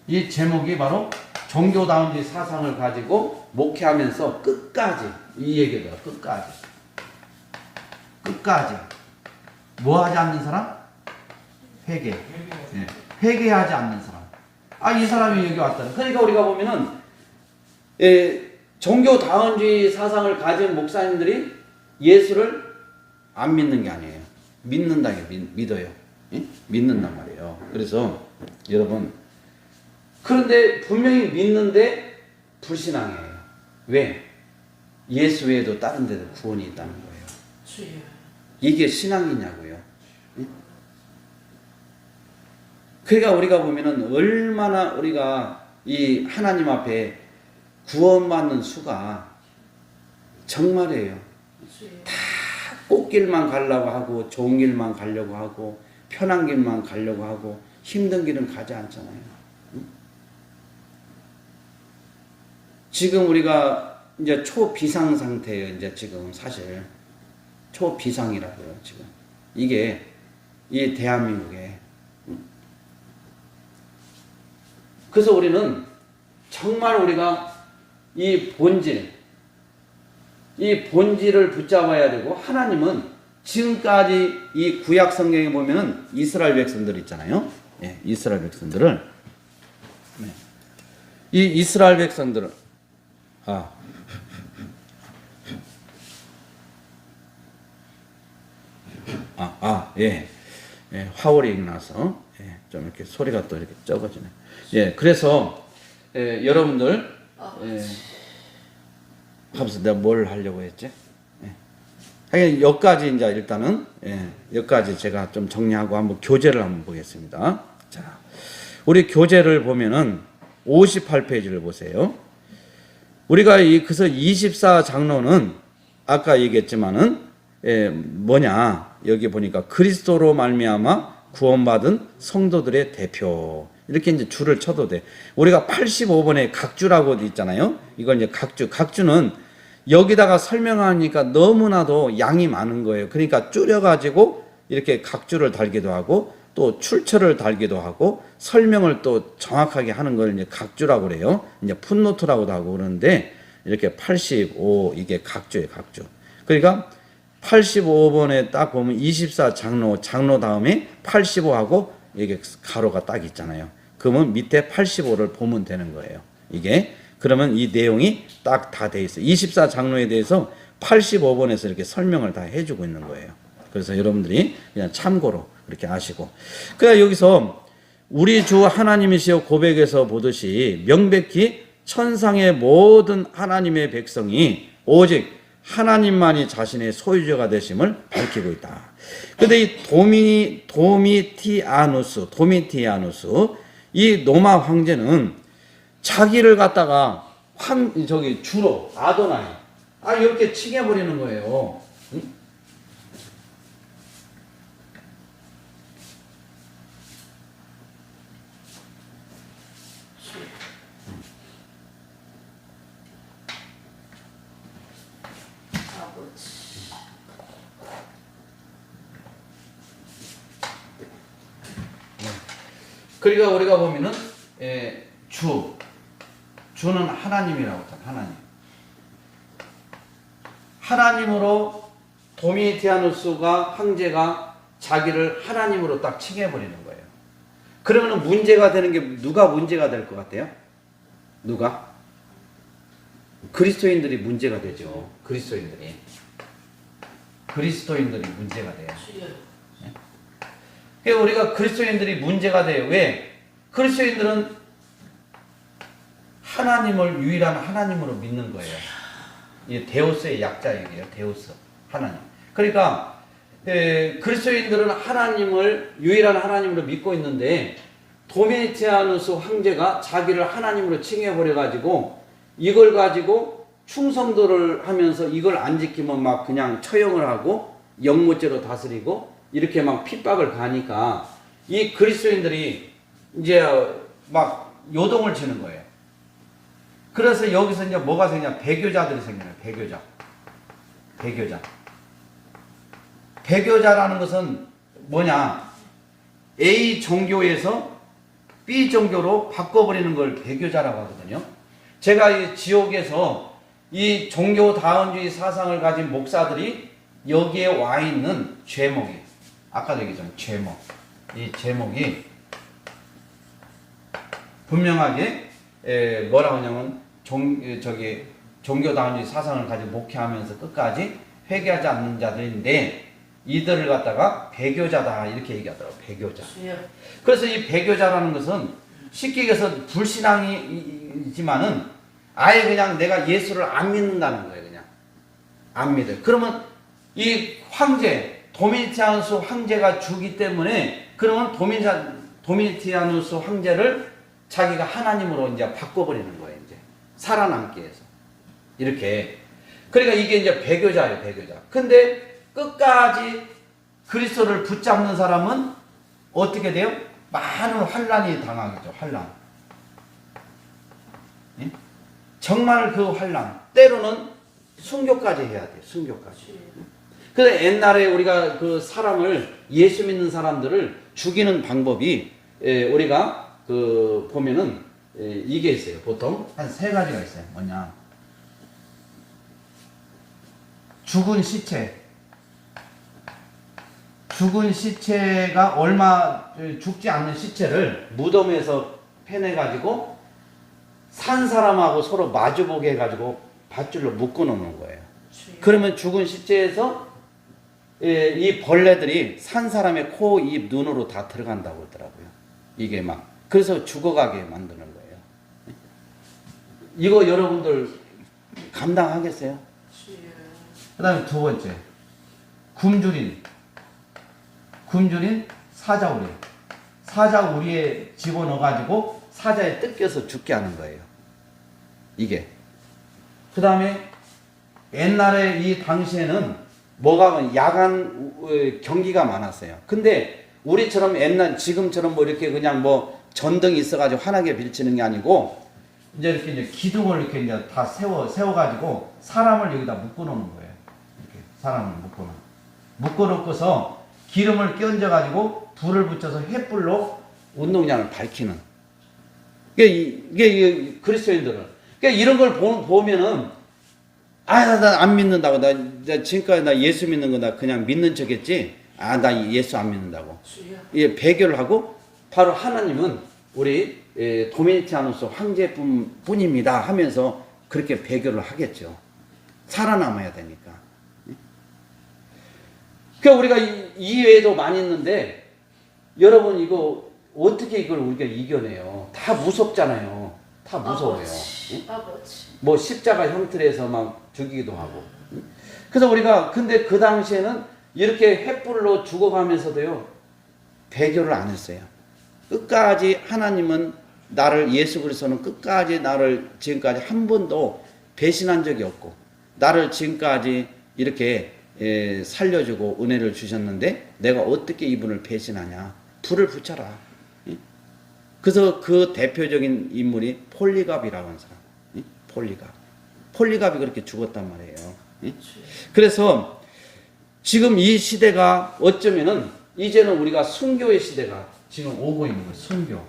이 제목이 바로 종교다운지 사상을 가지고 목회하면서 끝까지 이 얘기다. 끝까지 뭐 하지 않는 사람? 회개. 회개하지 않는 사람. 이 사람이 여기 왔다. 그러니까 우리가 보면은 종교다운주의 사상을 가진 목사님들이 예수를 안 믿는 게 아니에요. 믿어요. 믿는단 말이에요. 그래서 여러분, 그런데 분명히 믿는데 불신앙이에요. 왜? 예수 외에도 다른 데도 구원이 있다는 거예요. 이게 신앙이냐고요. 그러니까 우리가 보면은 얼마나 우리가 이 하나님 앞에 구원받는 수가 정말이에요. 다 꽃길만 가려고 하고 좋은 길만 가려고 하고 편한 길만 가려고 하고 힘든 길은 가지 않잖아요. 지금 우리가 이제 초비상 상태예요. 이제 지금 사실 초비상이라고요. 지금 이게 이 대한민국에. 그래서 우리는 정말 우리가 이 본질, 이 본질을 붙잡아야 되고, 하나님은 지금까지 이 구약 성경에 보면은 이스라엘 백성들 있잖아요. 예, 이스라엘 백성들을, 네. 이 이스라엘 백성들을, 예. 예, 화월이 나서, 예, 좀 이렇게 소리가 또 이렇게 적어지네. 예, 그래서, 여러분들, 하면서 내가 뭘 하려고 했지? 하여간 여기까지 이제 일단은, 여기까지 제가 좀 정리하고 한번 교재를 한번 보겠습니다. 자, 우리 교재를 보면은 58페이지를 보세요. 우리가 그래서 24장로는 아까 얘기했지만은, 뭐냐, 여기 보니까 그리스도로 말미암아 구원받은 성도들의 대표. 이렇게 이제 줄을 쳐도 돼. 우리가 85번에 각주라고 있잖아요. 이걸 이제 각주는 여기다가 설명하니까 너무나도 양이 많은 거예요. 그러니까 줄여가지고 이렇게 각주를 달기도 하고 또 출처를 달기도 하고 설명을 또 정확하게 하는 걸 이제 각주라고 그래요. 이제 풋노트라고도 하고 그러는데 이렇게 85 이게 각주예요, 각주. 그러니까 85번에 딱 보면 24장로 다음에 85하고 이게 가로가 딱 있잖아요. 그러면 밑에 85를 보면 되는 거예요. 이게 그러면 이 내용이 딱 다 돼 있어요. 24장로에 대해서 85번에서 이렇게 설명을 다 해주고 있는 거예요. 그래서 여러분들이 그냥 참고로 그렇게 아시고. 그러니까 여기서 우리 주 하나님이시여 고백에서 보듯이 명백히 천상의 모든 하나님의 백성이 오직 하나님만이 자신의 소유자가 되심을 밝히고 있다. 근데 이 도미티아누스 이 로마 황제는 자기를 갖다가 주로 아도나이 이렇게 칭해버리는 거예요. 응? 그러니까 우리가 보면은 주는 하나님이라고 했잖아요. 하나님. 하나님으로 도미티아누스가 황제가 자기를 하나님으로 딱 칭해버리는 거예요. 그러면 문제가 되는 게 누가 문제가 될 것 같아요? 누가? 그리스도인들이 문제가 되죠. 그리스도인들이 문제가 돼요. 그러니까 우리가 그리스도인들이 문제가 돼요. 왜? 그리스도인들은 하나님을 유일한 하나님으로 믿는 거예요. 이 데오스의 약자이에요. 데오스 하나님. 그러니까 그리스도인들은 하나님을 유일한 하나님으로 믿고 있는데 도미티아누스 황제가 자기를 하나님으로 칭해버려 가지고 이걸 가지고 충성도를 하면서 이걸 안 지키면 막 그냥 처형을 하고 영모죄로 다스리고 이렇게 막 핍박을 가니까 이 그리스도인들이 이제 막 요동을 치는 거예요. 그래서 여기서 이제 뭐가 생기냐? 배교자들이 생겨요. 배교자라는 것은 뭐냐? A 종교에서 B 종교로 바꿔버리는 걸 배교자라고 하거든요. 제가 이 지옥에서 이 종교다원주의 사상을 가진 목사들이 여기에 와 있는 죄목이 아까도 얘기했잖아요. 이 제목이 분명하게 뭐라고 하냐면 종교다원주의 사상을 가지고 목회하면서 끝까지 회개하지 않는 자들인데 이들을 갖다가 배교자다 이렇게 얘기하더라고요. 배교자. 그래서 이 배교자라는 것은 쉽게 얘기해서 불신앙이지만은 아예 그냥 내가 예수를 안 믿는다는 거예요. 그냥 안 믿어요. 그러면 이 황제 도미티아누스 황제가 주기 때문에 그러면 도미티아누스 황제를 자기가 하나님으로 이제 바꿔버리는 거예요. 이제 살아남기 위해서 이렇게. 그러니까 이게 이제 배교자예요. 배교자. 근데 끝까지 그리스도를 붙잡는 사람은 어떻게 돼요? 많은 환난이 당하겠죠. 환난. 예? 정말 그 환난. 때로는 순교까지 해야 돼요. 순교까지. 그래서 옛날에 우리가 그 사람을 예수 믿는 사람들을 죽이는 방법이 우리가 그 보면은 이게 있어요. 보통 한 세 가지가 있어요. 뭐냐? 죽은 시체가 얼마 죽지 않는 시체를 무덤에서 패내가지고 산 사람하고 서로 마주보게 해가지고 밧줄로 묶어 놓는 거예요. 그러면 죽은 시체에서 이 벌레들이 산 사람의 코, 입, 눈으로 다 들어간다고 하더라고요. 이게 막 그래서 죽어가게 만드는 거예요. 이거 여러분들 감당하겠어요? 그 다음에 두 번째 굶주린 사자우리에 집어넣어가지고 사자에 뜯겨서 죽게 하는 거예요. 이게 그 다음에 옛날에 이 당시에는 뭐가 야간 경기가 많았어요. 근데 우리처럼 지금처럼 뭐 이렇게 그냥 뭐 전등이 있어가지고 환하게 비치는 게 아니고 이제 기둥을 이렇게 이제 다 세워가지고 사람을 여기다 묶어놓는 거예요. 이렇게 사람을 묶어놓고서 기름을 끼얹어가지고 불을 붙여서 횃불로 운동장을 밝히는. 이게 그리스도인들은 그러니까 이런 걸 보면은 나 안 믿는다고. 나 지금까지 나 예수 믿는 거 나 그냥 믿는 척했지. 나 예수 안 믿는다고. 예, 배교를 하고 바로 하나님은 우리 도미니티아누스 황제뿐입니다 하면서 그렇게 배교를 하겠죠. 살아남아야 되니까. 그러니까 우리가 이 외에도 많이 있는데 여러분 이거 어떻게 이걸 우리가 이겨내요? 다 무섭잖아요. 다 무서워요. 뭐 십자가 형태로 해서 막 죽이기도 하고. 그래서 우리가 근데 그 당시에는 이렇게 횃불로 죽어가면서도요 배교를 안 했어요. 끝까지 하나님은 나를 예수 그리스도는 끝까지 나를 지금까지 한 번도 배신한 적이 없고 나를 지금까지 이렇게 살려주고 은혜를 주셨는데 내가 어떻게 이분을 배신하냐. 불을 붙여라. 그래서 그 대표적인 인물이 폴리갑이라고 하는 사람. 폴리갑이 그렇게 죽었단 말이에요. 그래서 지금 이 시대가 어쩌면은 이제는 우리가 순교의 시대가 지금 오고 있는 거예요. 순교.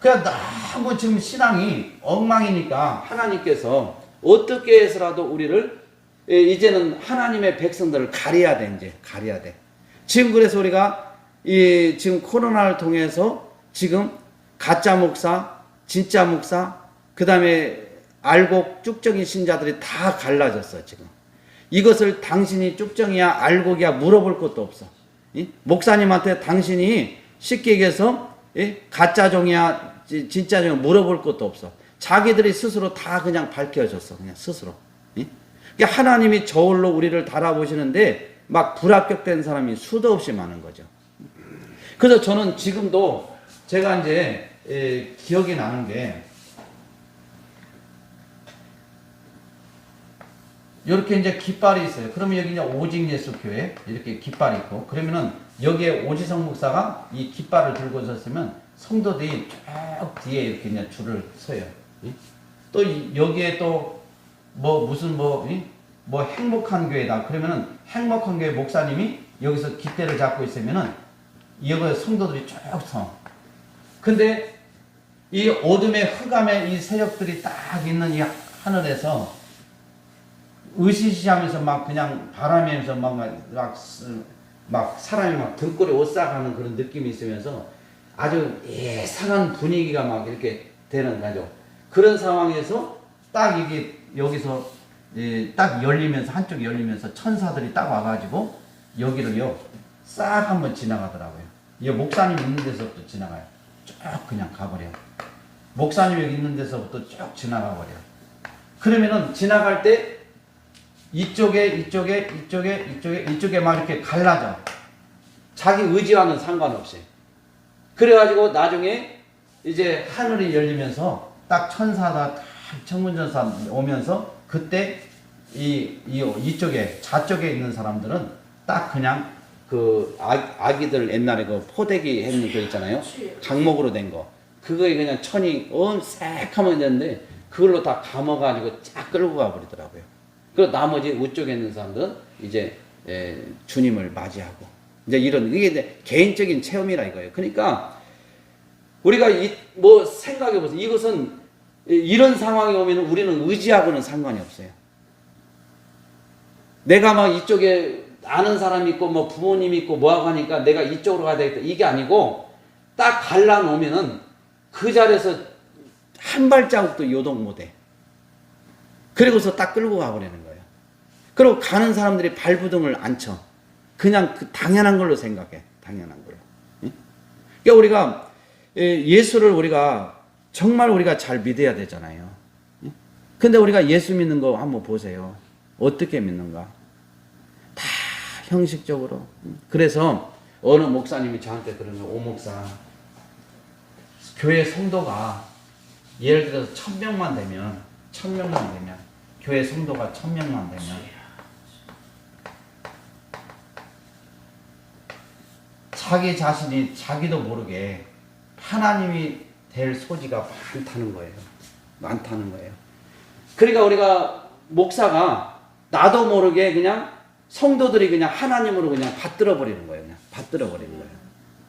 그러니까 너무 지금 신앙이 엉망이니까 하나님께서 어떻게 해서라도 우리를 이제는 하나님의 백성들을 가려야 돼. 지금 그래서 우리가 지금 코로나를 통해서 지금 가짜 목사, 진짜 목사, 그 다음에 알곡 쭉정이 신자들이 다 갈라졌어 지금. 이것을 당신이 쭉정이야 알곡이야 물어볼 것도 없어. 목사님한테 당신이 쉽게 얘기해서 가짜 종이야 진짜 종이야 물어볼 것도 없어. 자기들이 스스로 다 그냥 밝혀졌어. 그냥 스스로. 그러니까 하나님이 저울로 우리를 달아보시는데 막 불합격된 사람이 수도 없이 많은 거죠. 그래서 저는 지금도 제가 이제 기억이 나는 게 이렇게 이제 깃발이 있어요. 그러면 여기 이제 오직 예수 교회 이렇게 깃발이 있고 그러면은 여기에 오지성 목사가 이 깃발을 들고 섰으면 성도들이 쭉 뒤에 이렇게 이제 줄을 서요. 또 여기에 또 뭐 무슨 뭐 행복한 교회다. 그러면은 행복한 교회 목사님이 여기서 깃대를 잡고 있으면은 여기 성도들이 쭉 서. 근데 이 어둠의 흑암의 이 세력들이 딱 있는 이 하늘에서 으시시하면서 막 그냥 바람이면서 막 사람이 막 등골에 오싹하는 그런 느낌이 있으면서 아주 예상한 분위기가 막 이렇게 되는 거죠. 그런 상황에서 딱 이게 여기서 딱 열리면서 한쪽이 열리면서 천사들이 딱 와가지고 여기를요 싹 한번 지나가더라고요. 이 목사님 있는 데서부터 지나가요. 쭉 그냥 가버려. 목사님 여기 있는 데서부터 쭉 지나가 버려. 그러면은 지나갈 때 이쪽에 막 이렇게 갈라져. 자기 의지와는 상관없이. 그래가지고 나중에 이제 하늘이 열리면서 딱 천사다, 딱 천군천사 오면서 그때 이쪽에 좌쪽에 있는 사람들은 딱 그냥 그 아기들 옛날에 그 포대기 했는 거 있잖아요. 강목으로 된 거. 그거에 그냥 천이 새카만 있는데 그걸로 다 감아가지고 쫙 끌고 가버리더라고요. 그리고 나머지 우쪽에 있는 사람들은 이제 주님을 맞이하고 이제 이런 이게 이제 개인적인 체험이라 이거예요. 그러니까 우리가 생각해 보세요. 이것은 이런 상황이 오면 우리는 의지하고는 상관이 없어요. 내가 막 이쪽에 아는 사람이 있고 뭐 부모님이 있고 뭐하고 하니까 내가 이쪽으로 가야 되겠다. 이게 아니고 딱 갈라놓으면은 그 자리에서 한 발자국도 요동 못해. 그리고서 딱 끌고 가버리는 거예요. 그리고 가는 사람들이 발부둥을 안 쳐. 그냥 그 당연한 걸로 생각해. 당연한 걸로. 그러니까 우리가 예수를 우리가 정말 우리가 잘 믿어야 되잖아요. 근데 우리가 예수 믿는 거 한번 보세요. 어떻게 믿는가? 다 형식적으로. 그래서 어느 목사님이 저한테 그러는 오 목사, 교회 성도가 예를 들어서 1000명만 되면 교회 성도가 1000명만 되면 자기 자신이 자기도 모르게 하나님이 될 소지가 많다는 거예요. 그러니까 우리가 목사가 나도 모르게 그냥 성도들이 그냥 하나님으로 그냥 받들어 버리는 거예요.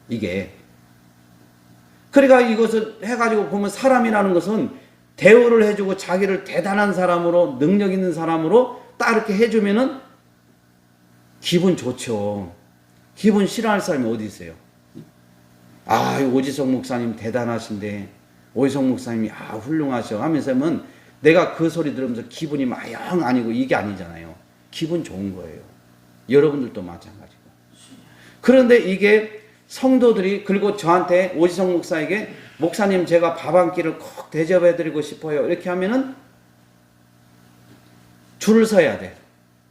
이게. 그러니까 이것을 해가지고 보면 사람이라는 것은 대우를 해주고 자기를 대단한 사람으로 능력 있는 사람으로 딱 이렇게 해주면은 기분 좋죠. 기분 싫어할 사람이 어디 있어요? 아, 오지성 목사님 대단하신데, 오지성 목사님이 훌륭하셔 하면서는 내가 그 소리 들으면서 기분이 막 영 아니고 이게 아니잖아요. 기분 좋은 거예요. 여러분들도 마찬가지고. 그런데 이게 성도들이, 그리고 저한테 오지성 목사에게 목사님 제가 밥 한 끼를 꼭 대접해드리고 싶어요. 이렇게 하면은 줄을 서야 돼.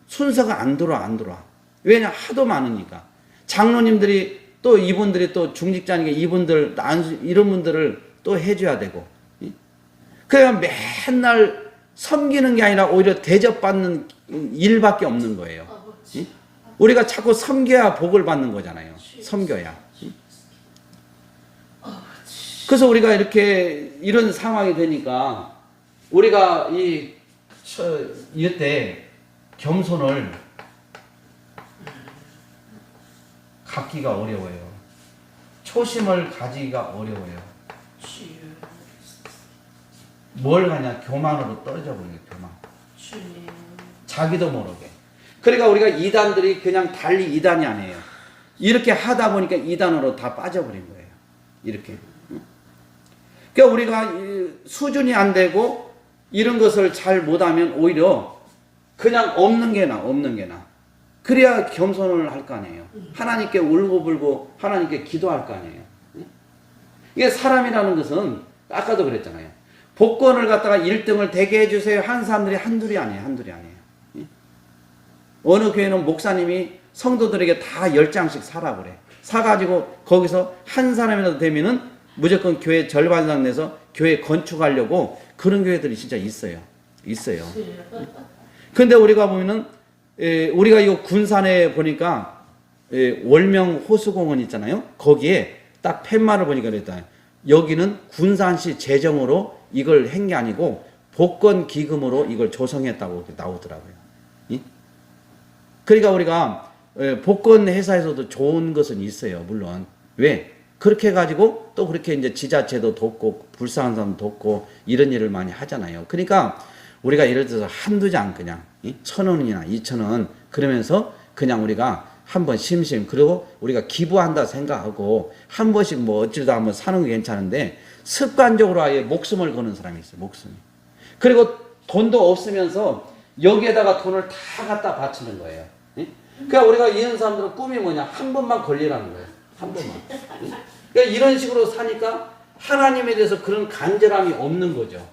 순서가 안 들어와. 왜냐? 하도 많으니까. 장로님들이 또 이분들이 또 중직자니까 이분들, 이런 분들을 또 해줘야 되고. 그래야 맨날 섬기는 게 아니라 오히려 대접받는 일밖에 없는 거예요. 우리가 자꾸 섬겨야 복을 받는 거잖아요. 섬겨야. 그래서 우리가 이런 상황이 되니까 우리가 이때 겸손을 갖기가 어려워요. 초심을 가지기가 어려워요. 뭘 하냐? 교만으로 떨어져 버려요. 교만. 자기도 모르게. 그러니까 우리가 이단들이 그냥 달리 이단이 아니에요. 이렇게 하다 보니까 이단으로 다 빠져버린 거예요. 이렇게. 그러니까 우리가 수준이 안 되고 이런 것을 잘 못하면 오히려 그냥 없는 게 나. 그래야 겸손을 할 거 아니에요. 하나님께 울고불고 하나님께 기도할 거 아니에요. 이게 사람이라는 것은 아까도 그랬잖아요. 복권을 갖다가 1등을 되게 해주세요 한 사람들이 한둘이 아니에요. 어느 교회는 목사님이 성도들에게 다 10장씩 사라 그래. 사가지고 거기서 한 사람이라도 되면은 무조건 교회 절반 이상 내서 교회 건축하려고 그런 교회들이 진짜 있어요. 근데 우리가 보면은 우리가 이 군산에 보니까 월명 호수공원 있잖아요. 거기에 딱 팻말을 보니까 그랬다. 여기는 군산시 재정으로 이걸 한 게 아니고 복권 기금으로 이걸 조성했다고 나오더라고요. 그러니까 우리가 복권 회사에서도 좋은 것은 있어요. 물론. 왜? 그렇게 해가지고 또 그렇게 이제 지자체도 돕고 불쌍한 사람 돕고 이런 일을 많이 하잖아요. 그러니까 우리가 예를 들어서 한두 장 그냥 1,000원이나 2,000원 그러면서 그냥 우리가 한번 그리고 우리가 기부한다 생각하고 한 번씩 뭐 어찌다 한번 사는 게 괜찮은데 습관적으로 아예 목숨을 거는 사람이 있어요. 목숨이. 그리고 돈도 없으면서 여기에다가 돈을 다 갖다 바치는 거예요. 그러니까 우리가 이런 사람들은 꿈이 뭐냐? 한 번만 걸리라는 거예요. 한 번만. 그러니까 이런 식으로 사니까 하나님에 대해서 그런 간절함이 없는 거죠.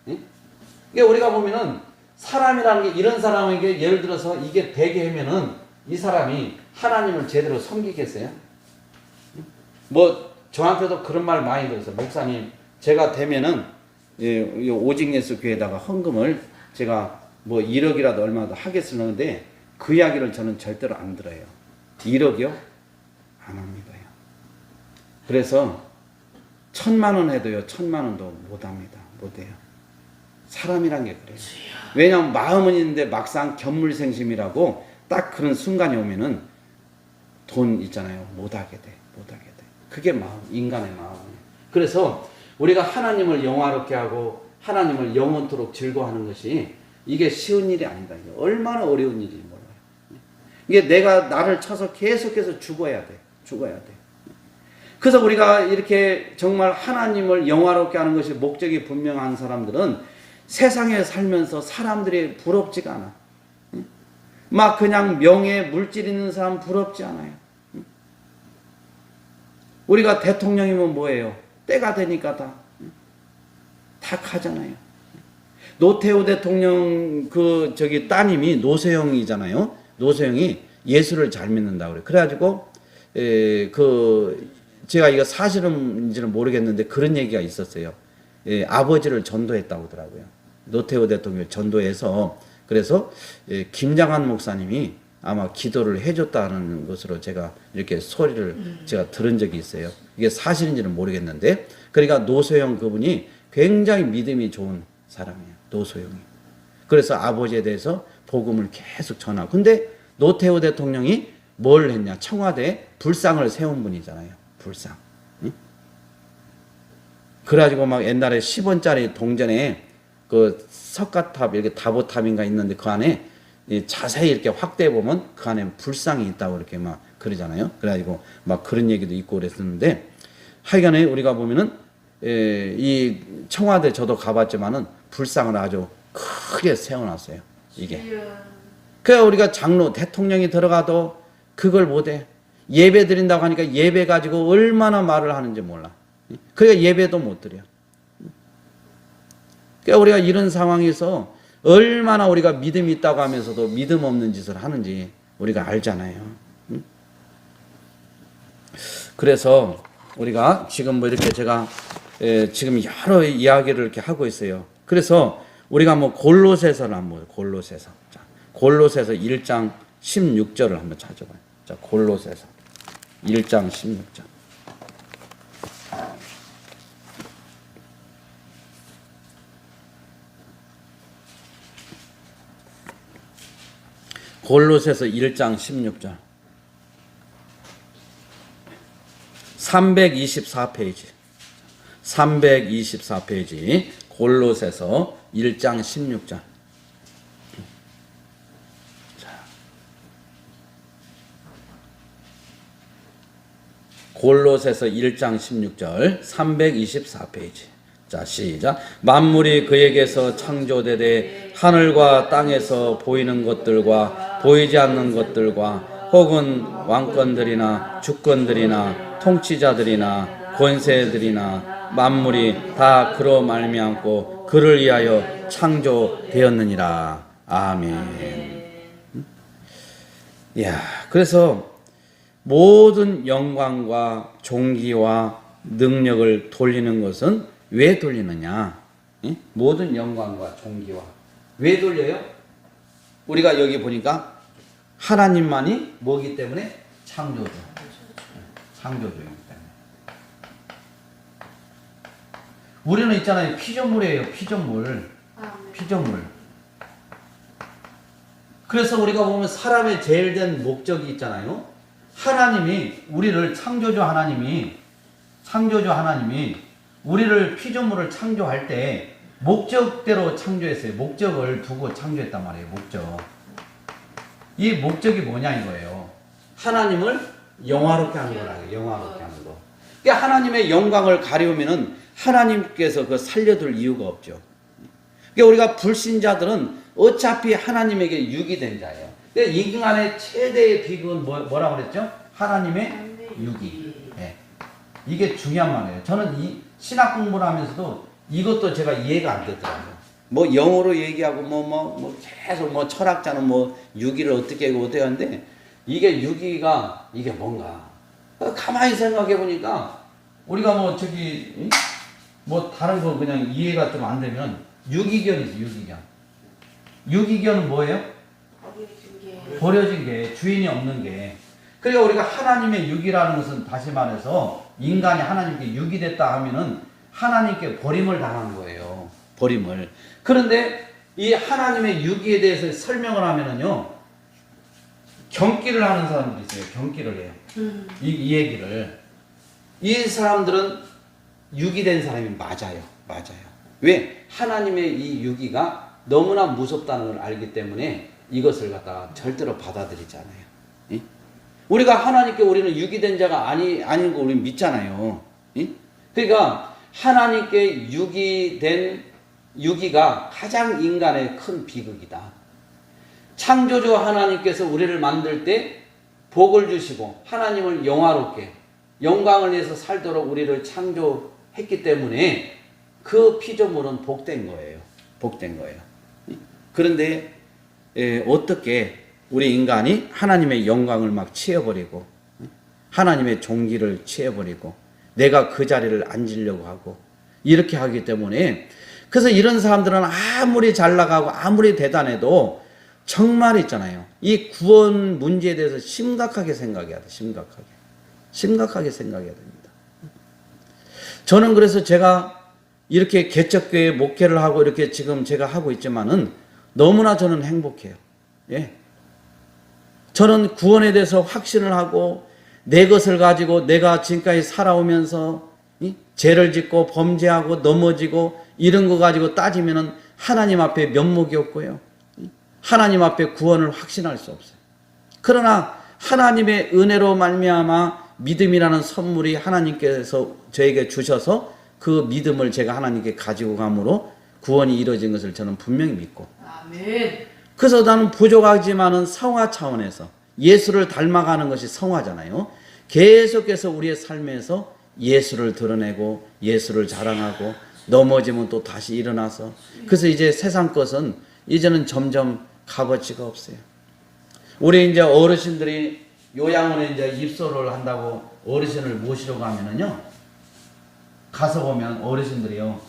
그러니까 우리가 보면은 사람이라는 게 이런 사람에게 예를 들어서 이게 되게 하면은 이 사람이 하나님을 제대로 섬기겠어요? 뭐 저한테도 그런 말 많이 들었어요. 목사님 제가 되면은 오직 예수 교회에다가 헌금을 제가 뭐 1억이라도 얼마도 하겠으는데 그 이야기를 저는 절대로 안 들어요. 1억이요? 안 합니다요. 그래서 1,000만 원 해도요 1,000만 원도 못 합니다. 못해요. 사람이란 게 그래요. 왜냐하면 마음은 있는데 막상 견물생심이라고 딱 그런 순간이 오면은 돈 있잖아요. 못하게 돼. 그게 마음, 인간의 마음이에요. 그래서 우리가 하나님을 영화롭게 하고 하나님을 영원토록 즐거워하는 것이 이게 쉬운 일이 아니다. 얼마나 어려운 일인지 몰라요. 이게 내가 나를 쳐서 계속해서 죽어야 돼. 죽어야 돼. 그래서 우리가 이렇게 정말 하나님을 영화롭게 하는 것이 목적이 분명한 사람들은 세상에 살면서 사람들이 부럽지가 않아. 막 그냥 명예, 물질 있는 사람 부럽지 않아요. 우리가 대통령이면 뭐예요? 때가 되니까 다 가잖아요. 노태우 대통령 따님이 노세영이잖아요. 노세영이 예수를 잘 믿는다고 그래. 그래가지고 제가 이거 사실인지는 모르겠는데 그런 얘기가 있었어요. 아버지를 전도했다고 하더라고요. 노태우 대통령 전도해서 그래서 김장한 목사님이 아마 기도를 해줬다는 것으로 제가 이렇게 소리를 제가 들은 적이 있어요. 이게 사실인지는 모르겠는데 그러니까 노소영 그분이 굉장히 믿음이 좋은 사람이에요. 노소영이. 그래서 아버지에 대해서 복음을 계속 전하고 근데 노태우 대통령이 뭘 했냐 청와대에 불상을 세운 분이잖아요. 불상. 응? 그래가지고 막 옛날에 10원짜리 동전에 그 석가탑 이렇게 다보탑인가 있는데 그 안에 자세히 이렇게 확대해 보면 그 안에 불상이 있다고 이렇게 막 그러잖아요. 그래가지고 막 그런 얘기도 있고 그랬었는데 하여간에 우리가 보면은 이 청와대 저도 가봤지만은 불상을 아주 크게 세워놨어요. 이게. 그래 우리가 장로 대통령이 들어가도 그걸 못해. 예배 드린다고 하니까 예배 가지고 얼마나 말을 하는지 몰라. 그러니까 예배도 못 드려. 그러니까 우리가 이런 상황에서 얼마나 우리가 믿음이 있다고 하면서도 믿음 없는 짓을 하는지 우리가 알잖아요. 그래서 우리가 지금 뭐 이렇게 제가 지금 여러 이야기를 이렇게 하고 있어요. 그래서 우리가 뭐 골로새서를 한번 골로새서. 자, 골로새서 1장 16절을 한번 찾아봐요. 자, 골로새서 1장 16절. 골로새서 1장 16절 324페이지 324페이지 골로새서 1장 16절 골로새서 1장 16절 324페이지 자 시작 만물이 그에게서 창조되되 하늘과 땅에서 보이는 것들과 보이지 않는 것들과 혹은 왕권들이나 주권들이나 통치자들이나 권세들이나 만물이 다 그로 말미암고 그를 위하여 창조되었느니라. 아멘. 야, 그래서 모든 영광과 존귀와 능력을 돌리는 것은 왜 돌리느냐? 예? 모든 영광과 존귀와 왜 돌려요? 우리가 여기 보니까 하나님만이 뭐기 때문에 창조주. 창조주이기 때문에. 우리는 있잖아요. 피조물이에요. 피조물. 피조물. 그래서 우리가 보면 사람의 제일 된 목적이 있잖아요. 하나님이 우리를 창조주 하나님이 우리를 피조물을 창조할 때 목적대로 창조했어요. 목적을 두고 창조했단 말이에요. 목적. 이 목적이 뭐냐 이거예요. 하나님을 영화롭게 하는 거라고요. 영화롭게 하는 거. 그러니까 하나님의 영광을 가리우면은 하나님께서 그 살려둘 이유가 없죠. 그러니까 우리가 불신자들은 어차피 하나님에게 유기된 자예요. 그러니까 인간의 최대의 비극은 뭐라고 그랬죠? 하나님의 유기. 네. 이게 중요한 말이에요. 저는 이 신학 공부를 하면서도 이것도 제가 이해가 안 되더라고요. 뭐 영어로 얘기하고 뭐 계속 뭐 철학자는 뭐 유기를 어떻게 하고 어떻게 하는데 이게 유기가 이게 뭔가 가만히 생각해 보니까 우리가 뭐 저기 뭐 다른 거 그냥 이해가 좀 안 되면 유기견이지 유기견. 유기견은 뭐예요? 버려진 게 주인이 없는 게. 그러니까 우리가 하나님의 유기라는 것은 다시 말해서 인간이 하나님께 유기됐다 하면은 하나님께 버림을 당한 거예요. 버림을. 그런데 이 하나님의 유기에 대해서 설명을 하면은요, 경기를 하는 사람들이 있어요. 경기를 해요. 이 얘기를. 이 사람들은 유기된 사람이 맞아요. 맞아요. 왜? 하나님의 이 유기가 너무나 무섭다는 걸 알기 때문에 이것을 갖다가 절대로 받아들이지 않아요. 우리가 하나님께 우리는 유기된 자가 아닌 거 우리는 믿잖아요. 그러니까 하나님께 유기가 가장 인간의 큰 비극이다. 창조주 하나님께서 우리를 만들 때 복을 주시고 하나님을 영화롭게 영광을 위해서 살도록 우리를 창조했기 때문에 그 피조물은 복된 거예요. 복된 거예요. 그런데 어떻게 우리 인간이 하나님의 영광을 막 취해버리고 하나님의 종기를 취해버리고 내가 그 자리를 앉으려고 하고 이렇게 하기 때문에 그래서 이런 사람들은 아무리 잘 나가고 아무리 대단해도 정말 있잖아요. 이 구원 문제에 대해서 심각하게 생각해야 돼. 심각하게 생각해야 됩니다. 저는 그래서 제가 이렇게 개척교회 목회를 하고 이렇게 지금 제가 하고 있지만은 너무나 저는 행복해요. 예. 저는 구원에 대해서 확신을 하고 내 것을 가지고 내가 지금까지 살아오면서 죄를 짓고 범죄하고 넘어지고 이런 거 가지고 따지면은 하나님 앞에 면목이 없고요. 하나님 앞에 구원을 확신할 수 없어요. 그러나 하나님의 은혜로 말미암아 믿음이라는 선물이 하나님께서 저에게 주셔서 그 믿음을 제가 하나님께 가지고 감으로 구원이 이루어진 것을 저는 분명히 믿고 아멘. 그래서 나는 부족하지만은 성화 차원에서 예수를 닮아가는 것이 성화잖아요. 계속해서 우리의 삶에서 예수를 드러내고 예수를 자랑하고 넘어지면 또 다시 일어나서 그래서 이제 세상 것은 이제는 점점 값어치가 없어요. 우리 이제 어르신들이 요양원에 이제 입소를 한다고 어르신을 모시러 가면은요, 가서 보면 어르신들이요,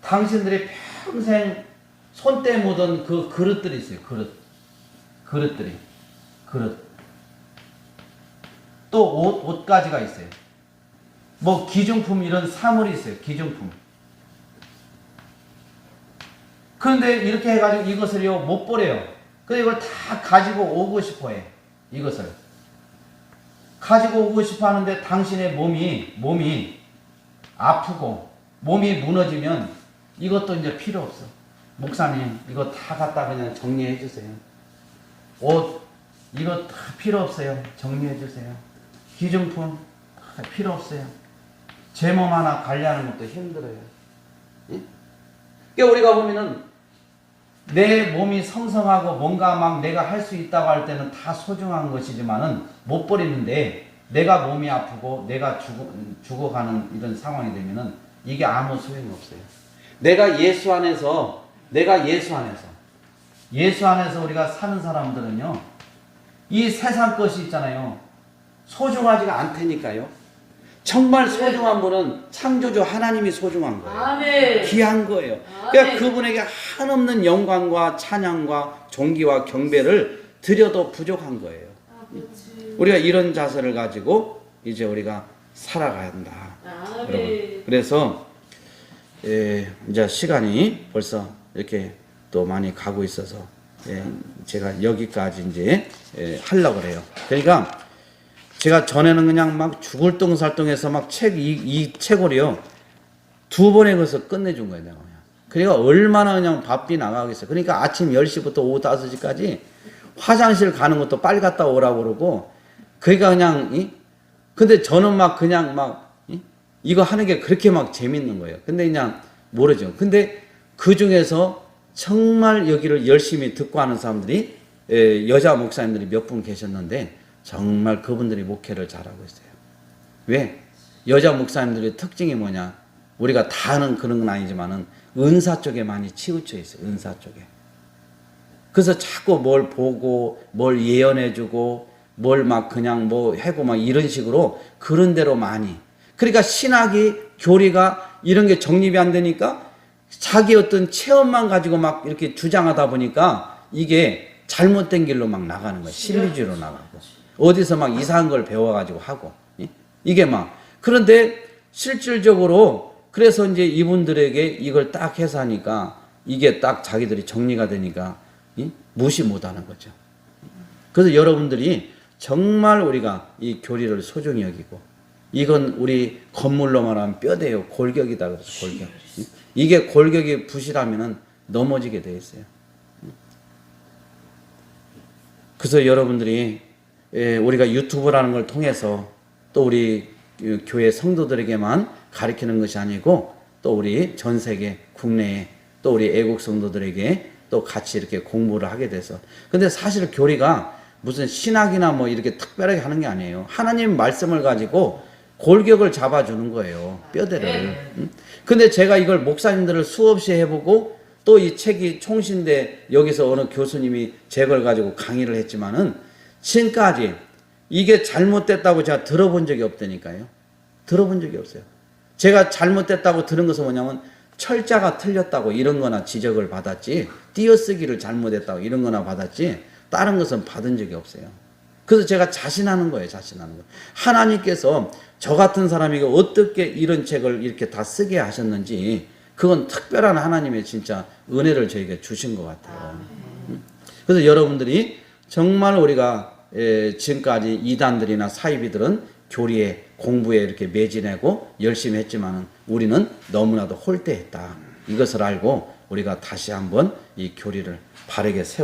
당신들이 평생 손때 묻은 그 그릇들이 있어요. 그릇들이. 또 옷가지가 있어요. 뭐 기중품 이런 사물이 있어요. 기중품. 그런데 이렇게 해가지고 이것을요 못 버려요. 그래서 이걸 다 가지고 오고 싶어 해. 이것을 가지고 오고 싶어 하는데 당신의 몸이 아프고 몸이 무너지면 이것도 이제 필요 없어. 목사님 이거 다 갖다 그냥 정리해 주세요. 옷 이거 다 필요 없어요. 정리해 주세요. 기중품 다 필요 없어요. 제 몸 하나 관리하는 것도 힘들어요. 예? 그러니까 우리가 보면은 내 몸이 성성하고 뭔가 막 내가 할 수 있다고 할 때는 다 소중한 것이지만은 못 버리는데 내가 몸이 아프고 내가 죽어가는 이런 상황이 되면은 이게 아무 소용이 없어요. 내가 예수 안에서 우리가 사는 사람들은요, 이 세상 것이 있잖아요. 소중하지가 않다니까요. 정말 소중한 분은 창조주 하나님이 소중한 거예요. 아멘. 귀한 거예요. 그러니까 그분에게 한없는 영광과 찬양과 존귀와 경배를 드려도 부족한 거예요. 우리가 이런 자세를 가지고 이제 우리가 살아가야 한다. 여러분. 그래서 이제 시간이 벌써 이렇게 또 많이 가고 있어서 제가 여기까지 이제 하려고 그래요. 그러니까 제가 전에는 그냥 막 죽을 똥살똥해서 막 이 책을요 2번에 걸쳐서 끝내준 거예요, 내가 그냥. 그러니까 얼마나 그냥 바삐 나가겠어요. 그러니까 아침 10시부터 오후 5시까지 화장실 가는 것도 빨리 갔다 오라고 그러고, 그러니까 그냥, 근데 저는 막 그냥 이거 하는 게 그렇게 막 재밌는 거예요. 근데 그냥 모르죠. 근데 그 중에서 정말 여기를 열심히 듣고 하는 사람들이, 여자 목사님들이 몇 분 계셨는데, 정말 그분들이 목회를 잘하고 있어요. 왜? 여자 목사님들의 특징이 뭐냐? 우리가 다 아는 그런 건 아니지만은 은사 쪽에 많이 치우쳐 있어요. 은사 쪽에. 그래서 자꾸 뭘 보고 뭘 예언해주고 뭘 막 그냥 뭐 해고 막 이런 식으로 그런 대로 많이. 그러니까 신학이 교리가 이런 게 정립이 안 되니까 자기 어떤 체험만 가지고 막 이렇게 주장하다 보니까 이게 잘못된 길로 막 나가는 거예요. 신비주의로 나가고. 어디서 막 이상한 걸 배워가지고 하고. 이게 막. 그런데 실질적으로 그래서 이제 이분들에게 이걸 딱 해서 하니까 이게 딱 자기들이 정리가 되니까 무시 못 하는 거죠. 그래서 여러분들이 정말 우리가 이 교리를 소중히 여기고, 이건 우리 건물로 말하면 뼈대요. 골격이다. 그래서 골격. 이게 골격이 부실하면은 넘어지게 돼 있어요. 그래서 여러분들이 우리가 유튜브라는 걸 통해서 또 우리 교회 성도들에게만 가르치는 것이 아니고 또 우리 전 세계 국내에 또 우리 애국 성도들에게 또 같이 이렇게 공부를 하게 돼서. 근데 사실 교리가 무슨 신학이나 뭐 이렇게 특별하게 하는 게 아니에요. 하나님 말씀을 가지고 골격을 잡아주는 거예요. 뼈대를. 근데 제가 이걸 목사님들을 수없이 해보고 또 이 책이 총신대 여기서 어느 교수님이 제 걸 가지고 강의를 했지만은 지금까지 이게 잘못됐다고 제가 들어본 적이 없다니까요. 들어본 적이 없어요. 제가 잘못됐다고 들은 것은 뭐냐면 철자가 틀렸다고 이런 거나 지적을 받았지, 띄어쓰기를 잘못했다고 이런 거나 받았지 다른 것은 받은 적이 없어요. 그래서 제가 자신하는 거예요. 자신하는 거. 하나님께서 저 같은 사람에게 어떻게 이런 책을 이렇게 다 쓰게 하셨는지 그건 특별한 하나님의 진짜 은혜를 저에게 주신 것 같아요. 그래서 여러분들이 정말 우리가 지금까지 이단들이나 사이비들은 교리에 공부에 이렇게 매진하고 열심히 했지만은 우리는 너무나도 홀대했다. 이것을 알고 우리가 다시 한번 이 교리를 바르게 세워